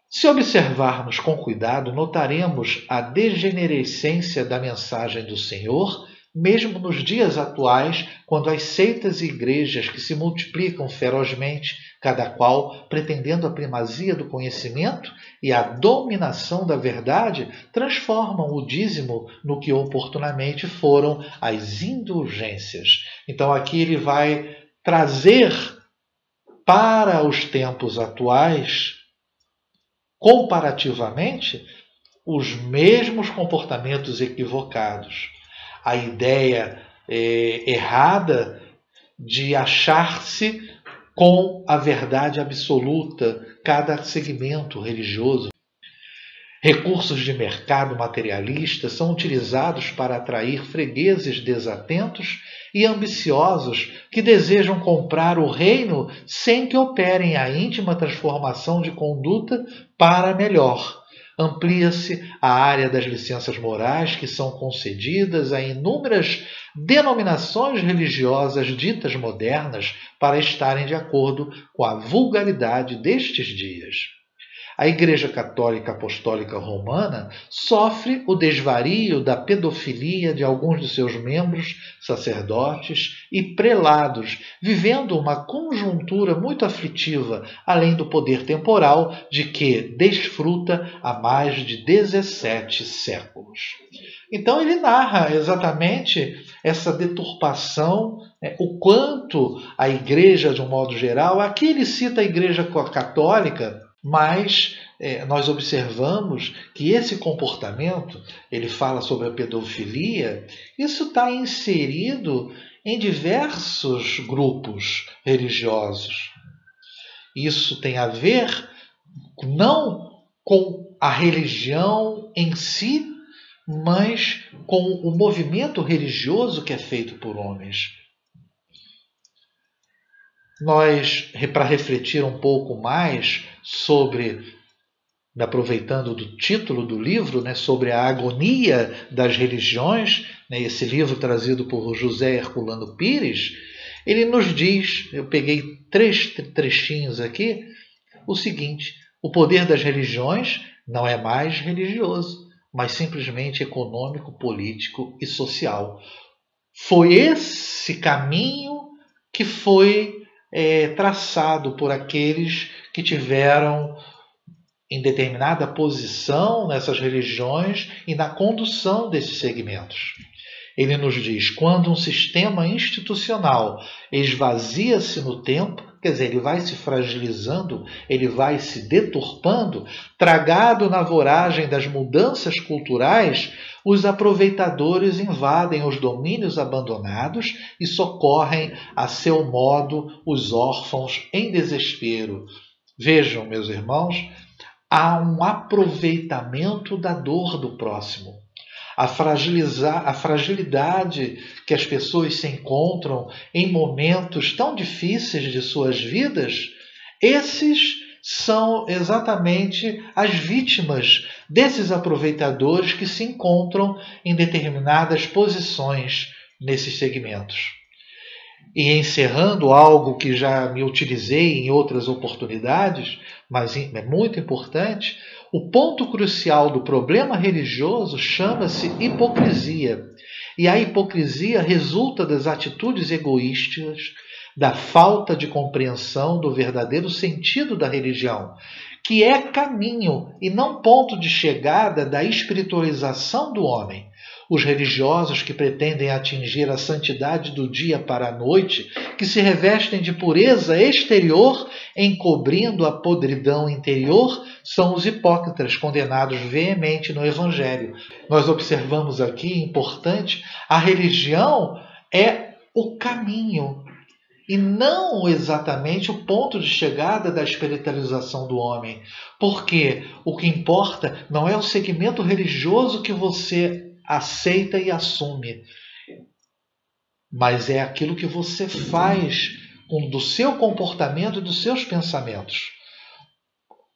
Speaker 1: Se observarmos com cuidado, notaremos a degenerescência da mensagem do Senhor, mesmo nos dias atuais, quando as seitas e igrejas que se multiplicam ferozmente, cada qual pretendendo a primazia do conhecimento e a dominação da verdade, transformam o dízimo no que oportunamente foram as indulgências. Então aqui ele vai trazer para os tempos atuais, comparativamente, os mesmos comportamentos equivocados. A ideia errada de achar-se com a verdade absoluta, cada segmento religioso. Recursos de mercado materialista são utilizados para atrair fregueses desatentos e ambiciosos que desejam comprar o reino sem que operem a íntima transformação de conduta para melhor. Amplia-se a área das licenças morais que são concedidas a inúmeras denominações religiosas ditas modernas para estarem de acordo com a vulgaridade destes dias. A Igreja Católica Apostólica Romana sofre o desvario da pedofilia de alguns de seus membros, sacerdotes e prelados, vivendo uma conjuntura muito aflitiva, além do poder temporal de que desfruta há mais de 17 séculos. Então ele narra exatamente essa deturpação, o quanto a Igreja, de um modo geral, aqui ele cita a Igreja Católica, mas nós observamos que esse comportamento, ele fala sobre a pedofilia, isso está inserido em diversos grupos religiosos. Isso tem a ver não com a religião em si, mas com o movimento religioso que é feito por homens. Nós, para refletir um pouco mais sobre, aproveitando do título do livro, sobre a agonia das religiões, esse livro trazido por José Herculano Pires, ele nos diz, eu peguei 3 trechinhos aqui, o seguinte: o poder das religiões não é mais religioso, mas simplesmente econômico, político e social. Foi esse caminho que foi traçado por aqueles que tiveram em determinada posição nessas religiões e na condução desses segmentos. Ele nos diz: quando um sistema institucional esvazia-se no tempo, quer dizer, ele vai se fragilizando, ele vai se deturpando, tragado na voragem das mudanças culturais, os aproveitadores invadem os domínios abandonados e socorrem a seu modo os órfãos em desespero. Vejam, meus irmãos, há um aproveitamento da dor do próximo. A fragilidade que as pessoas se encontram em momentos tão difíceis de suas vidas, esses são exatamente as vítimas desses aproveitadores que se encontram em determinadas posições nesses segmentos. E encerrando algo que já me utilizei em outras oportunidades, mas é muito importante, o ponto crucial do problema religioso chama-se hipocrisia. E a hipocrisia resulta das atitudes egoístas, da falta de compreensão do verdadeiro sentido da religião, que é caminho e não ponto de chegada da espiritualização do homem. Os religiosos que pretendem atingir a santidade do dia para a noite, que se revestem de pureza exterior, encobrindo a podridão interior, são os hipócritas condenados veemente no Evangelho. Nós observamos aqui, importante, a religião é o caminho e não exatamente o ponto de chegada da espiritualização do homem. Porque o que importa não é o segmento religioso que você aceita e assume, mas é aquilo que você faz do seu comportamento e dos seus pensamentos.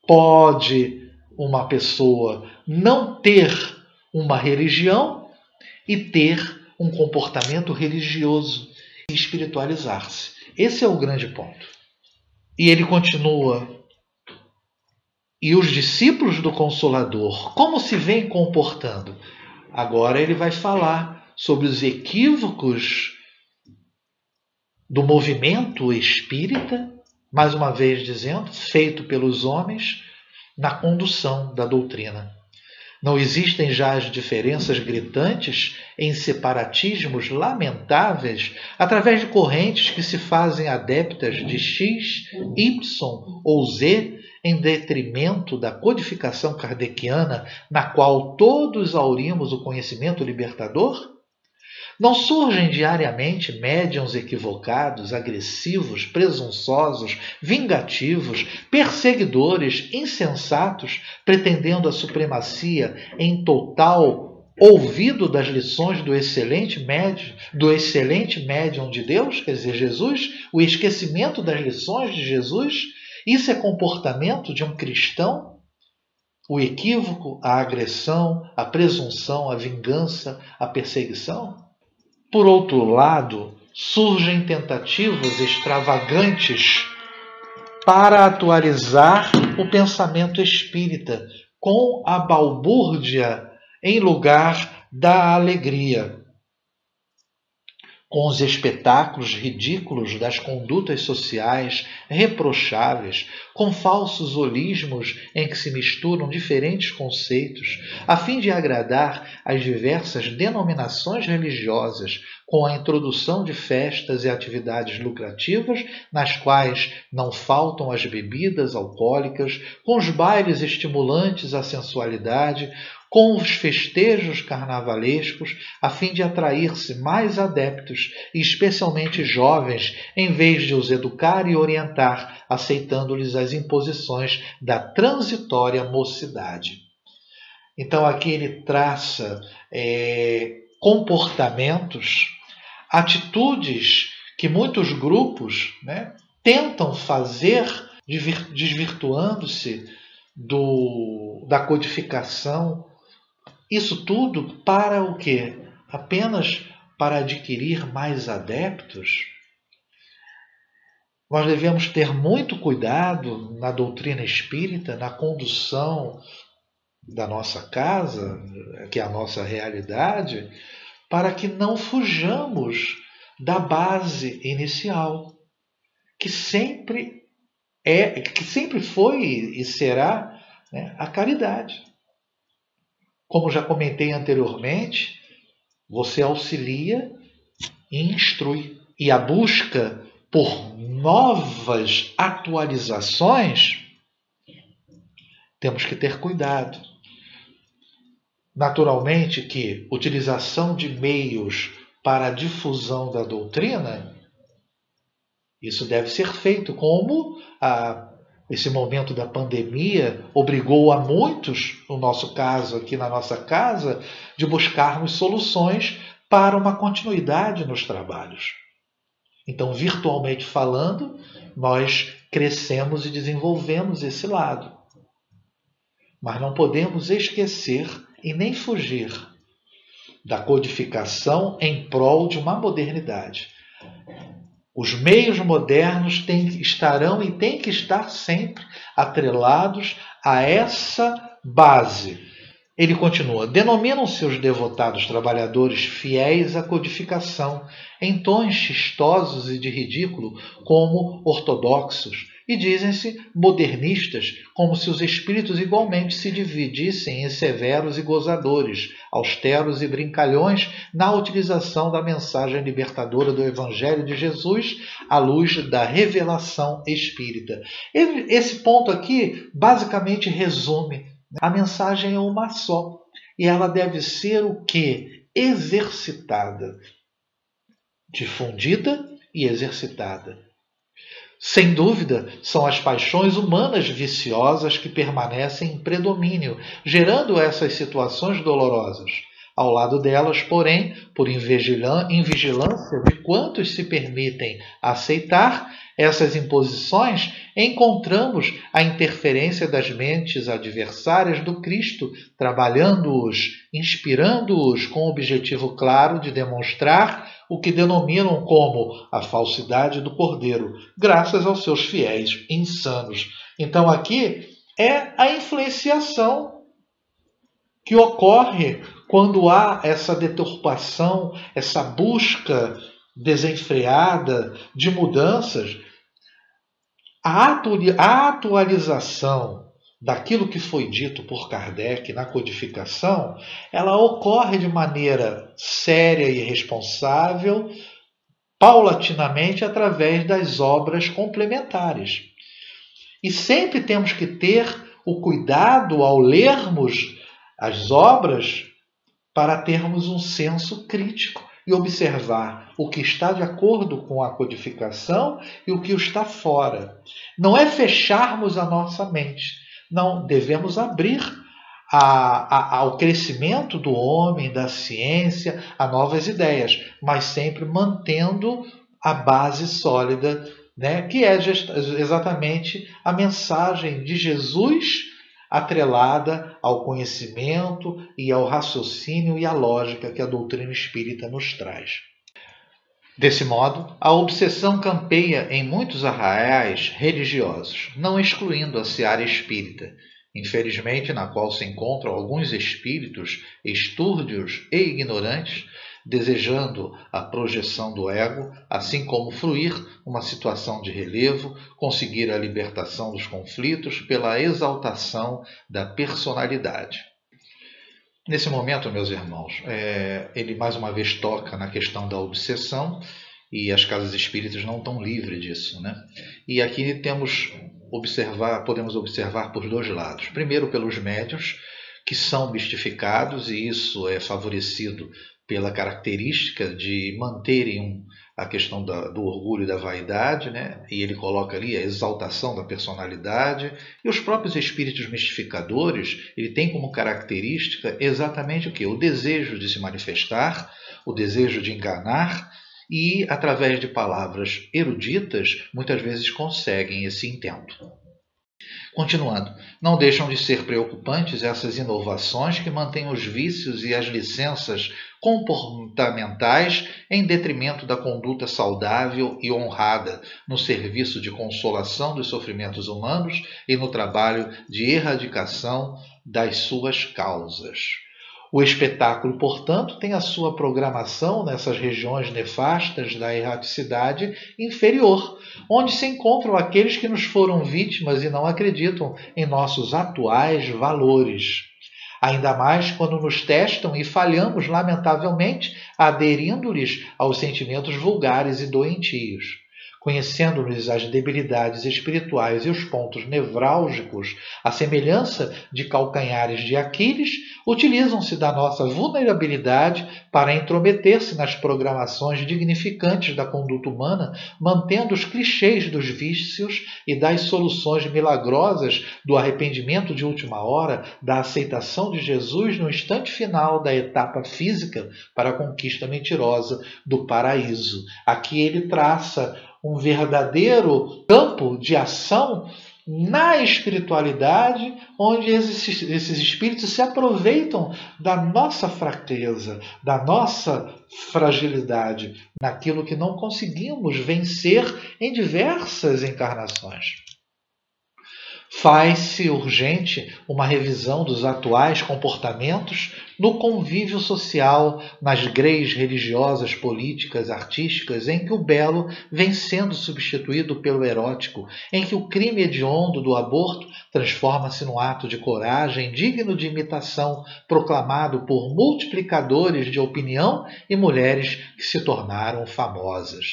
Speaker 1: Pode uma pessoa não ter uma religião e ter um comportamento religioso e espiritualizar-se. Esse é o grande ponto. E ele continua: e os discípulos do Consolador, como se vêm comportando? Agora ele vai falar sobre os equívocos do movimento espírita, mais uma vez dizendo, feito pelos homens na condução da doutrina. Não existem já as diferenças gritantes em separatismos lamentáveis através de correntes que se fazem adeptas de X, Y ou Z em detrimento da codificação kardeciana, na qual todos aurimos o conhecimento libertador? Não surgem diariamente médiuns equivocados, agressivos, presunçosos, vingativos, perseguidores, insensatos, pretendendo a supremacia em total ouvido das lições do excelente médium de Deus, quer dizer, Jesus, o esquecimento das lições de Jesus? Isso é comportamento de um cristão? O equívoco, a agressão, a presunção, a vingança, a perseguição? Por outro lado, surgem tentativas extravagantes para atualizar o pensamento espírita com a balbúrdia em lugar da alegria, com os espetáculos ridículos das condutas sociais reprocháveis, com falsos holismos em que se misturam diferentes conceitos, a fim de agradar as diversas denominações religiosas, com a introdução de festas e atividades lucrativas, nas quais não faltam as bebidas alcoólicas, com os bailes estimulantes à sensualidade, com os festejos carnavalescos, a fim de atrair-se mais adeptos, e especialmente jovens, em vez de os educar e orientar, aceitando-lhes as imposições da transitória mocidade. Então aqui ele traça comportamentos, atitudes que muitos grupos, tentam fazer, desvirtuando-se da codificação. Isso tudo para o quê? Apenas para adquirir mais adeptos? Nós devemos ter muito cuidado na doutrina espírita, na condução da nossa casa, que é a nossa realidade, para que não fujamos da base inicial, que sempre foi e será, a caridade. Como já comentei anteriormente, você auxilia e instrui. E a busca por novas atualizações, temos que ter cuidado. Naturalmente que utilização de meios para a difusão da doutrina, isso deve ser feito, como esse momento da pandemia obrigou a muitos, no nosso caso aqui na nossa casa, de buscarmos soluções para uma continuidade nos trabalhos. Então, virtualmente falando, nós crescemos e desenvolvemos esse lado. Mas não podemos esquecer e nem fugir da codificação em prol de uma modernidade. Os meios modernos estarão e têm que estar sempre atrelados a essa base. Ele continua: denominam-se os devotados trabalhadores fiéis à codificação, em tons chistosos e de ridículo, como ortodoxos, e dizem-se modernistas, como se os espíritos igualmente se dividissem em severos e gozadores, austeros e brincalhões na utilização da mensagem libertadora do Evangelho de Jesus à luz da revelação espírita. Esse ponto aqui basicamente resume: a mensagem é uma só e ela deve ser o quê? Exercitada, difundida e exercitada. Sem dúvida, são as paixões humanas viciosas que permanecem em predomínio, gerando essas situações dolorosas. Ao lado delas, porém, por invigilância de quantos se permitem aceitar essas imposições, encontramos a interferência das mentes adversárias do Cristo, trabalhando-os, inspirando-os com o objetivo claro de demonstrar o que denominam como a falsidade do Cordeiro, graças aos seus fiéis insanos. Então aqui é a influenciação que ocorre quando há essa deturpação, essa busca desenfreada de mudanças. A atualização daquilo que foi dito por Kardec na codificação, ela ocorre de maneira séria e responsável, paulatinamente, através das obras complementares. E sempre temos que ter o cuidado ao lermos as obras para termos um senso crítico e observar o que está de acordo com a codificação e o que está fora. Não é fecharmos a nossa mente. Não, devemos abrir ao crescimento do homem, da ciência, a novas ideias, mas sempre mantendo a base sólida, né, que é exatamente a mensagem de Jesus atrelada ao conhecimento e ao raciocínio e à lógica que a doutrina espírita nos traz. Desse modo, a obsessão campeia em muitos arraiais religiosos, não excluindo a seara espírita, infelizmente na qual se encontram alguns espíritos estúrdios e ignorantes, desejando a projeção do ego, assim como fruir uma situação de relevo, conseguir a libertação dos conflitos pela exaltação da personalidade. Nesse momento, meus irmãos, ele mais uma vez toca na questão da obsessão, e as casas espíritas não estão livres disso, né? E aqui podemos observar por dois lados. Primeiro, pelos médiuns, que são mistificados, e isso é favorecido pela característica de manterem a questão do orgulho e da vaidade, né? E ele coloca ali a exaltação da personalidade. E os próprios espíritos mistificadores, ele tem como característica exatamente o quê? O desejo de se manifestar, o desejo de enganar, e através de palavras eruditas, muitas vezes conseguem esse intento. Continuando, não deixam de ser preocupantes essas inovações que mantêm os vícios e as licenças comportamentais em detrimento da conduta saudável e honrada no serviço de consolação dos sofrimentos humanos e no trabalho de erradicação das suas causas. O espetáculo, portanto, tem a sua programação nessas regiões nefastas da erraticidade inferior, onde se encontram aqueles que nos foram vítimas e não acreditam em nossos atuais valores. Ainda mais quando nos testam e falhamos, lamentavelmente, aderindo-lhes aos sentimentos vulgares e doentios. Conhecendo-nos as debilidades espirituais e os pontos nevrálgicos, à semelhança de calcanhares de Aquiles, utilizam-se da nossa vulnerabilidade para intrometer-se nas programações dignificantes da conduta humana, mantendo os clichês dos vícios e das soluções milagrosas do arrependimento de última hora, da aceitação de Jesus no instante final da etapa física para a conquista mentirosa do paraíso. Aqui ele traça um verdadeiro campo de ação na espiritualidade, onde esses espíritos se aproveitam da nossa fraqueza, da nossa fragilidade, naquilo que não conseguimos vencer em diversas encarnações. Faz-se urgente uma revisão dos atuais comportamentos no convívio social, nas greis religiosas, políticas, artísticas, em que o belo vem sendo substituído pelo erótico, em que o crime hediondo do aborto transforma-se num ato de coragem digno de imitação, proclamado por multiplicadores de opinião e mulheres que se tornaram famosas.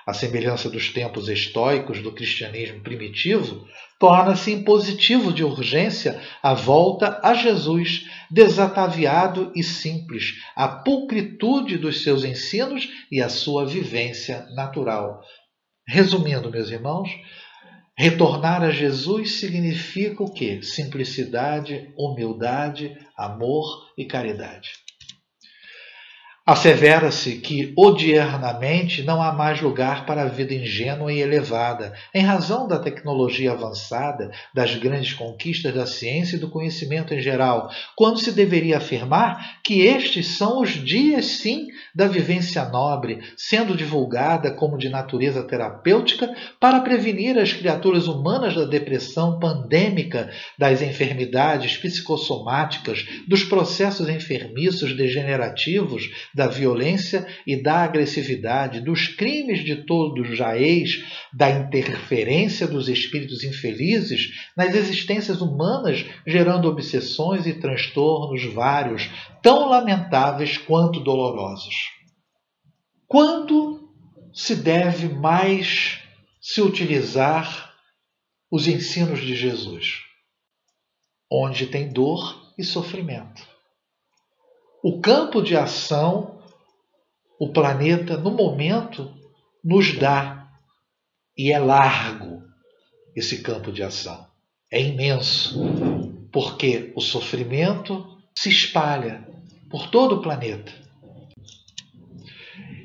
Speaker 1: A semelhança dos tempos estoicos do cristianismo primitivo, torna-se impositivo de urgência a volta a Jesus, desataviado e simples, a pulcritude dos seus ensinos e a sua vivência natural. Resumindo, meus irmãos, retornar a Jesus significa o quê? Simplicidade, humildade, amor e caridade. Assevera-se que odiernamente não há mais lugar para a vida ingênua e elevada, em razão da tecnologia avançada, das grandes conquistas da ciência e do conhecimento em geral, quando se deveria afirmar que estes são os dias, sim, da vivência nobre, sendo divulgada como de natureza terapêutica para prevenir as criaturas humanas da depressão pandêmica, das enfermidades psicossomáticas, dos processos enfermiços degenerativos, da violência e da agressividade, dos crimes de todos os jaez, da interferência dos espíritos infelizes nas existências humanas, gerando obsessões e transtornos vários, tão lamentáveis quanto dolorosos. Quando se deve mais se utilizar os ensinos de Jesus? Onde tem dor e sofrimento. O campo de ação, o planeta, no momento, nos dá. E é largo esse campo de ação. É imenso. Porque o sofrimento se espalha por todo o planeta.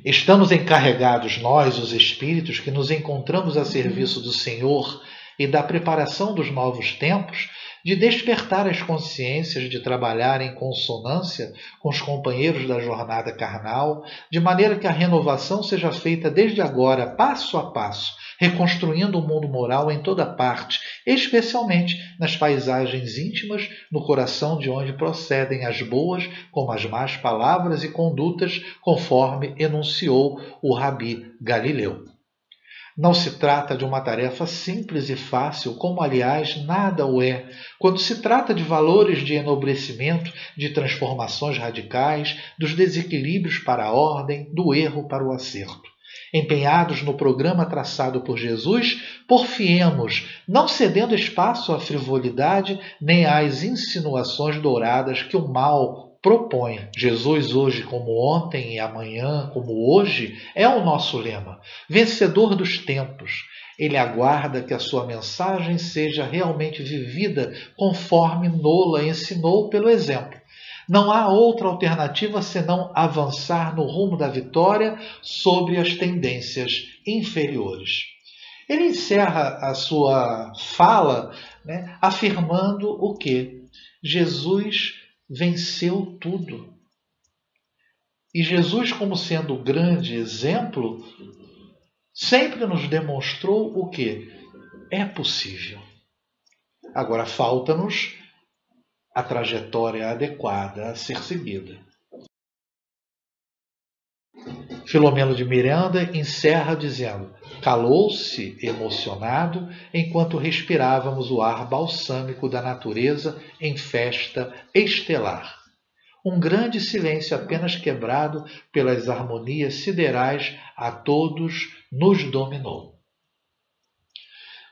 Speaker 1: Estamos encarregados, nós, os espíritos, que nos encontramos a serviço do Senhor e da preparação dos novos tempos, de despertar as consciências, de trabalhar em consonância com os companheiros da jornada carnal, de maneira que a renovação seja feita desde agora, passo a passo, reconstruindo o mundo moral em toda parte, especialmente nas paisagens íntimas, no coração de onde procedem as boas como as más palavras e condutas, conforme enunciou o Rabi Galileu. Não se trata de uma tarefa simples e fácil, como, aliás, nada o é, quando se trata de valores de enobrecimento, de transformações radicais, dos desequilíbrios para a ordem, do erro para o acerto. Empenhados no programa traçado por Jesus, porfiemos, não cedendo espaço à frivolidade nem às insinuações douradas que o mal propõe. Jesus hoje como ontem e amanhã como hoje é o nosso lema. Vencedor dos tempos. Ele aguarda que a sua mensagem seja realmente vivida conforme Nola ensinou pelo exemplo. Não há outra alternativa senão avançar no rumo da vitória sobre as tendências inferiores. Ele encerra a sua fala, afirmando o quê? Jesus venceu tudo. E Jesus, como sendo o grande exemplo, sempre nos demonstrou o quê? É possível. Agora falta-nos a trajetória adequada a ser seguida. Filomeno de Miranda encerra dizendo: calou-se emocionado enquanto respirávamos o ar balsâmico da natureza em festa estelar. Um grande silêncio apenas quebrado pelas harmonias siderais a todos nos dominou.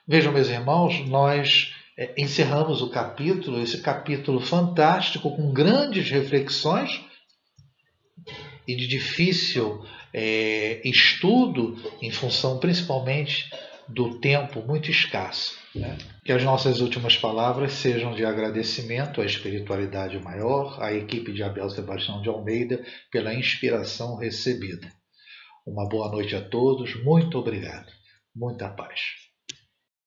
Speaker 1: Vejam, meus irmãos, nós encerramos o capítulo, esse capítulo fantástico, com grandes reflexões e de difícil estudo, em função principalmente do tempo muito escasso. Que as nossas últimas palavras sejam de agradecimento à espiritualidade maior, à equipe de Abel Sebastião de Almeida, pela inspiração recebida. Uma boa noite a todos, muito obrigado, muita paz.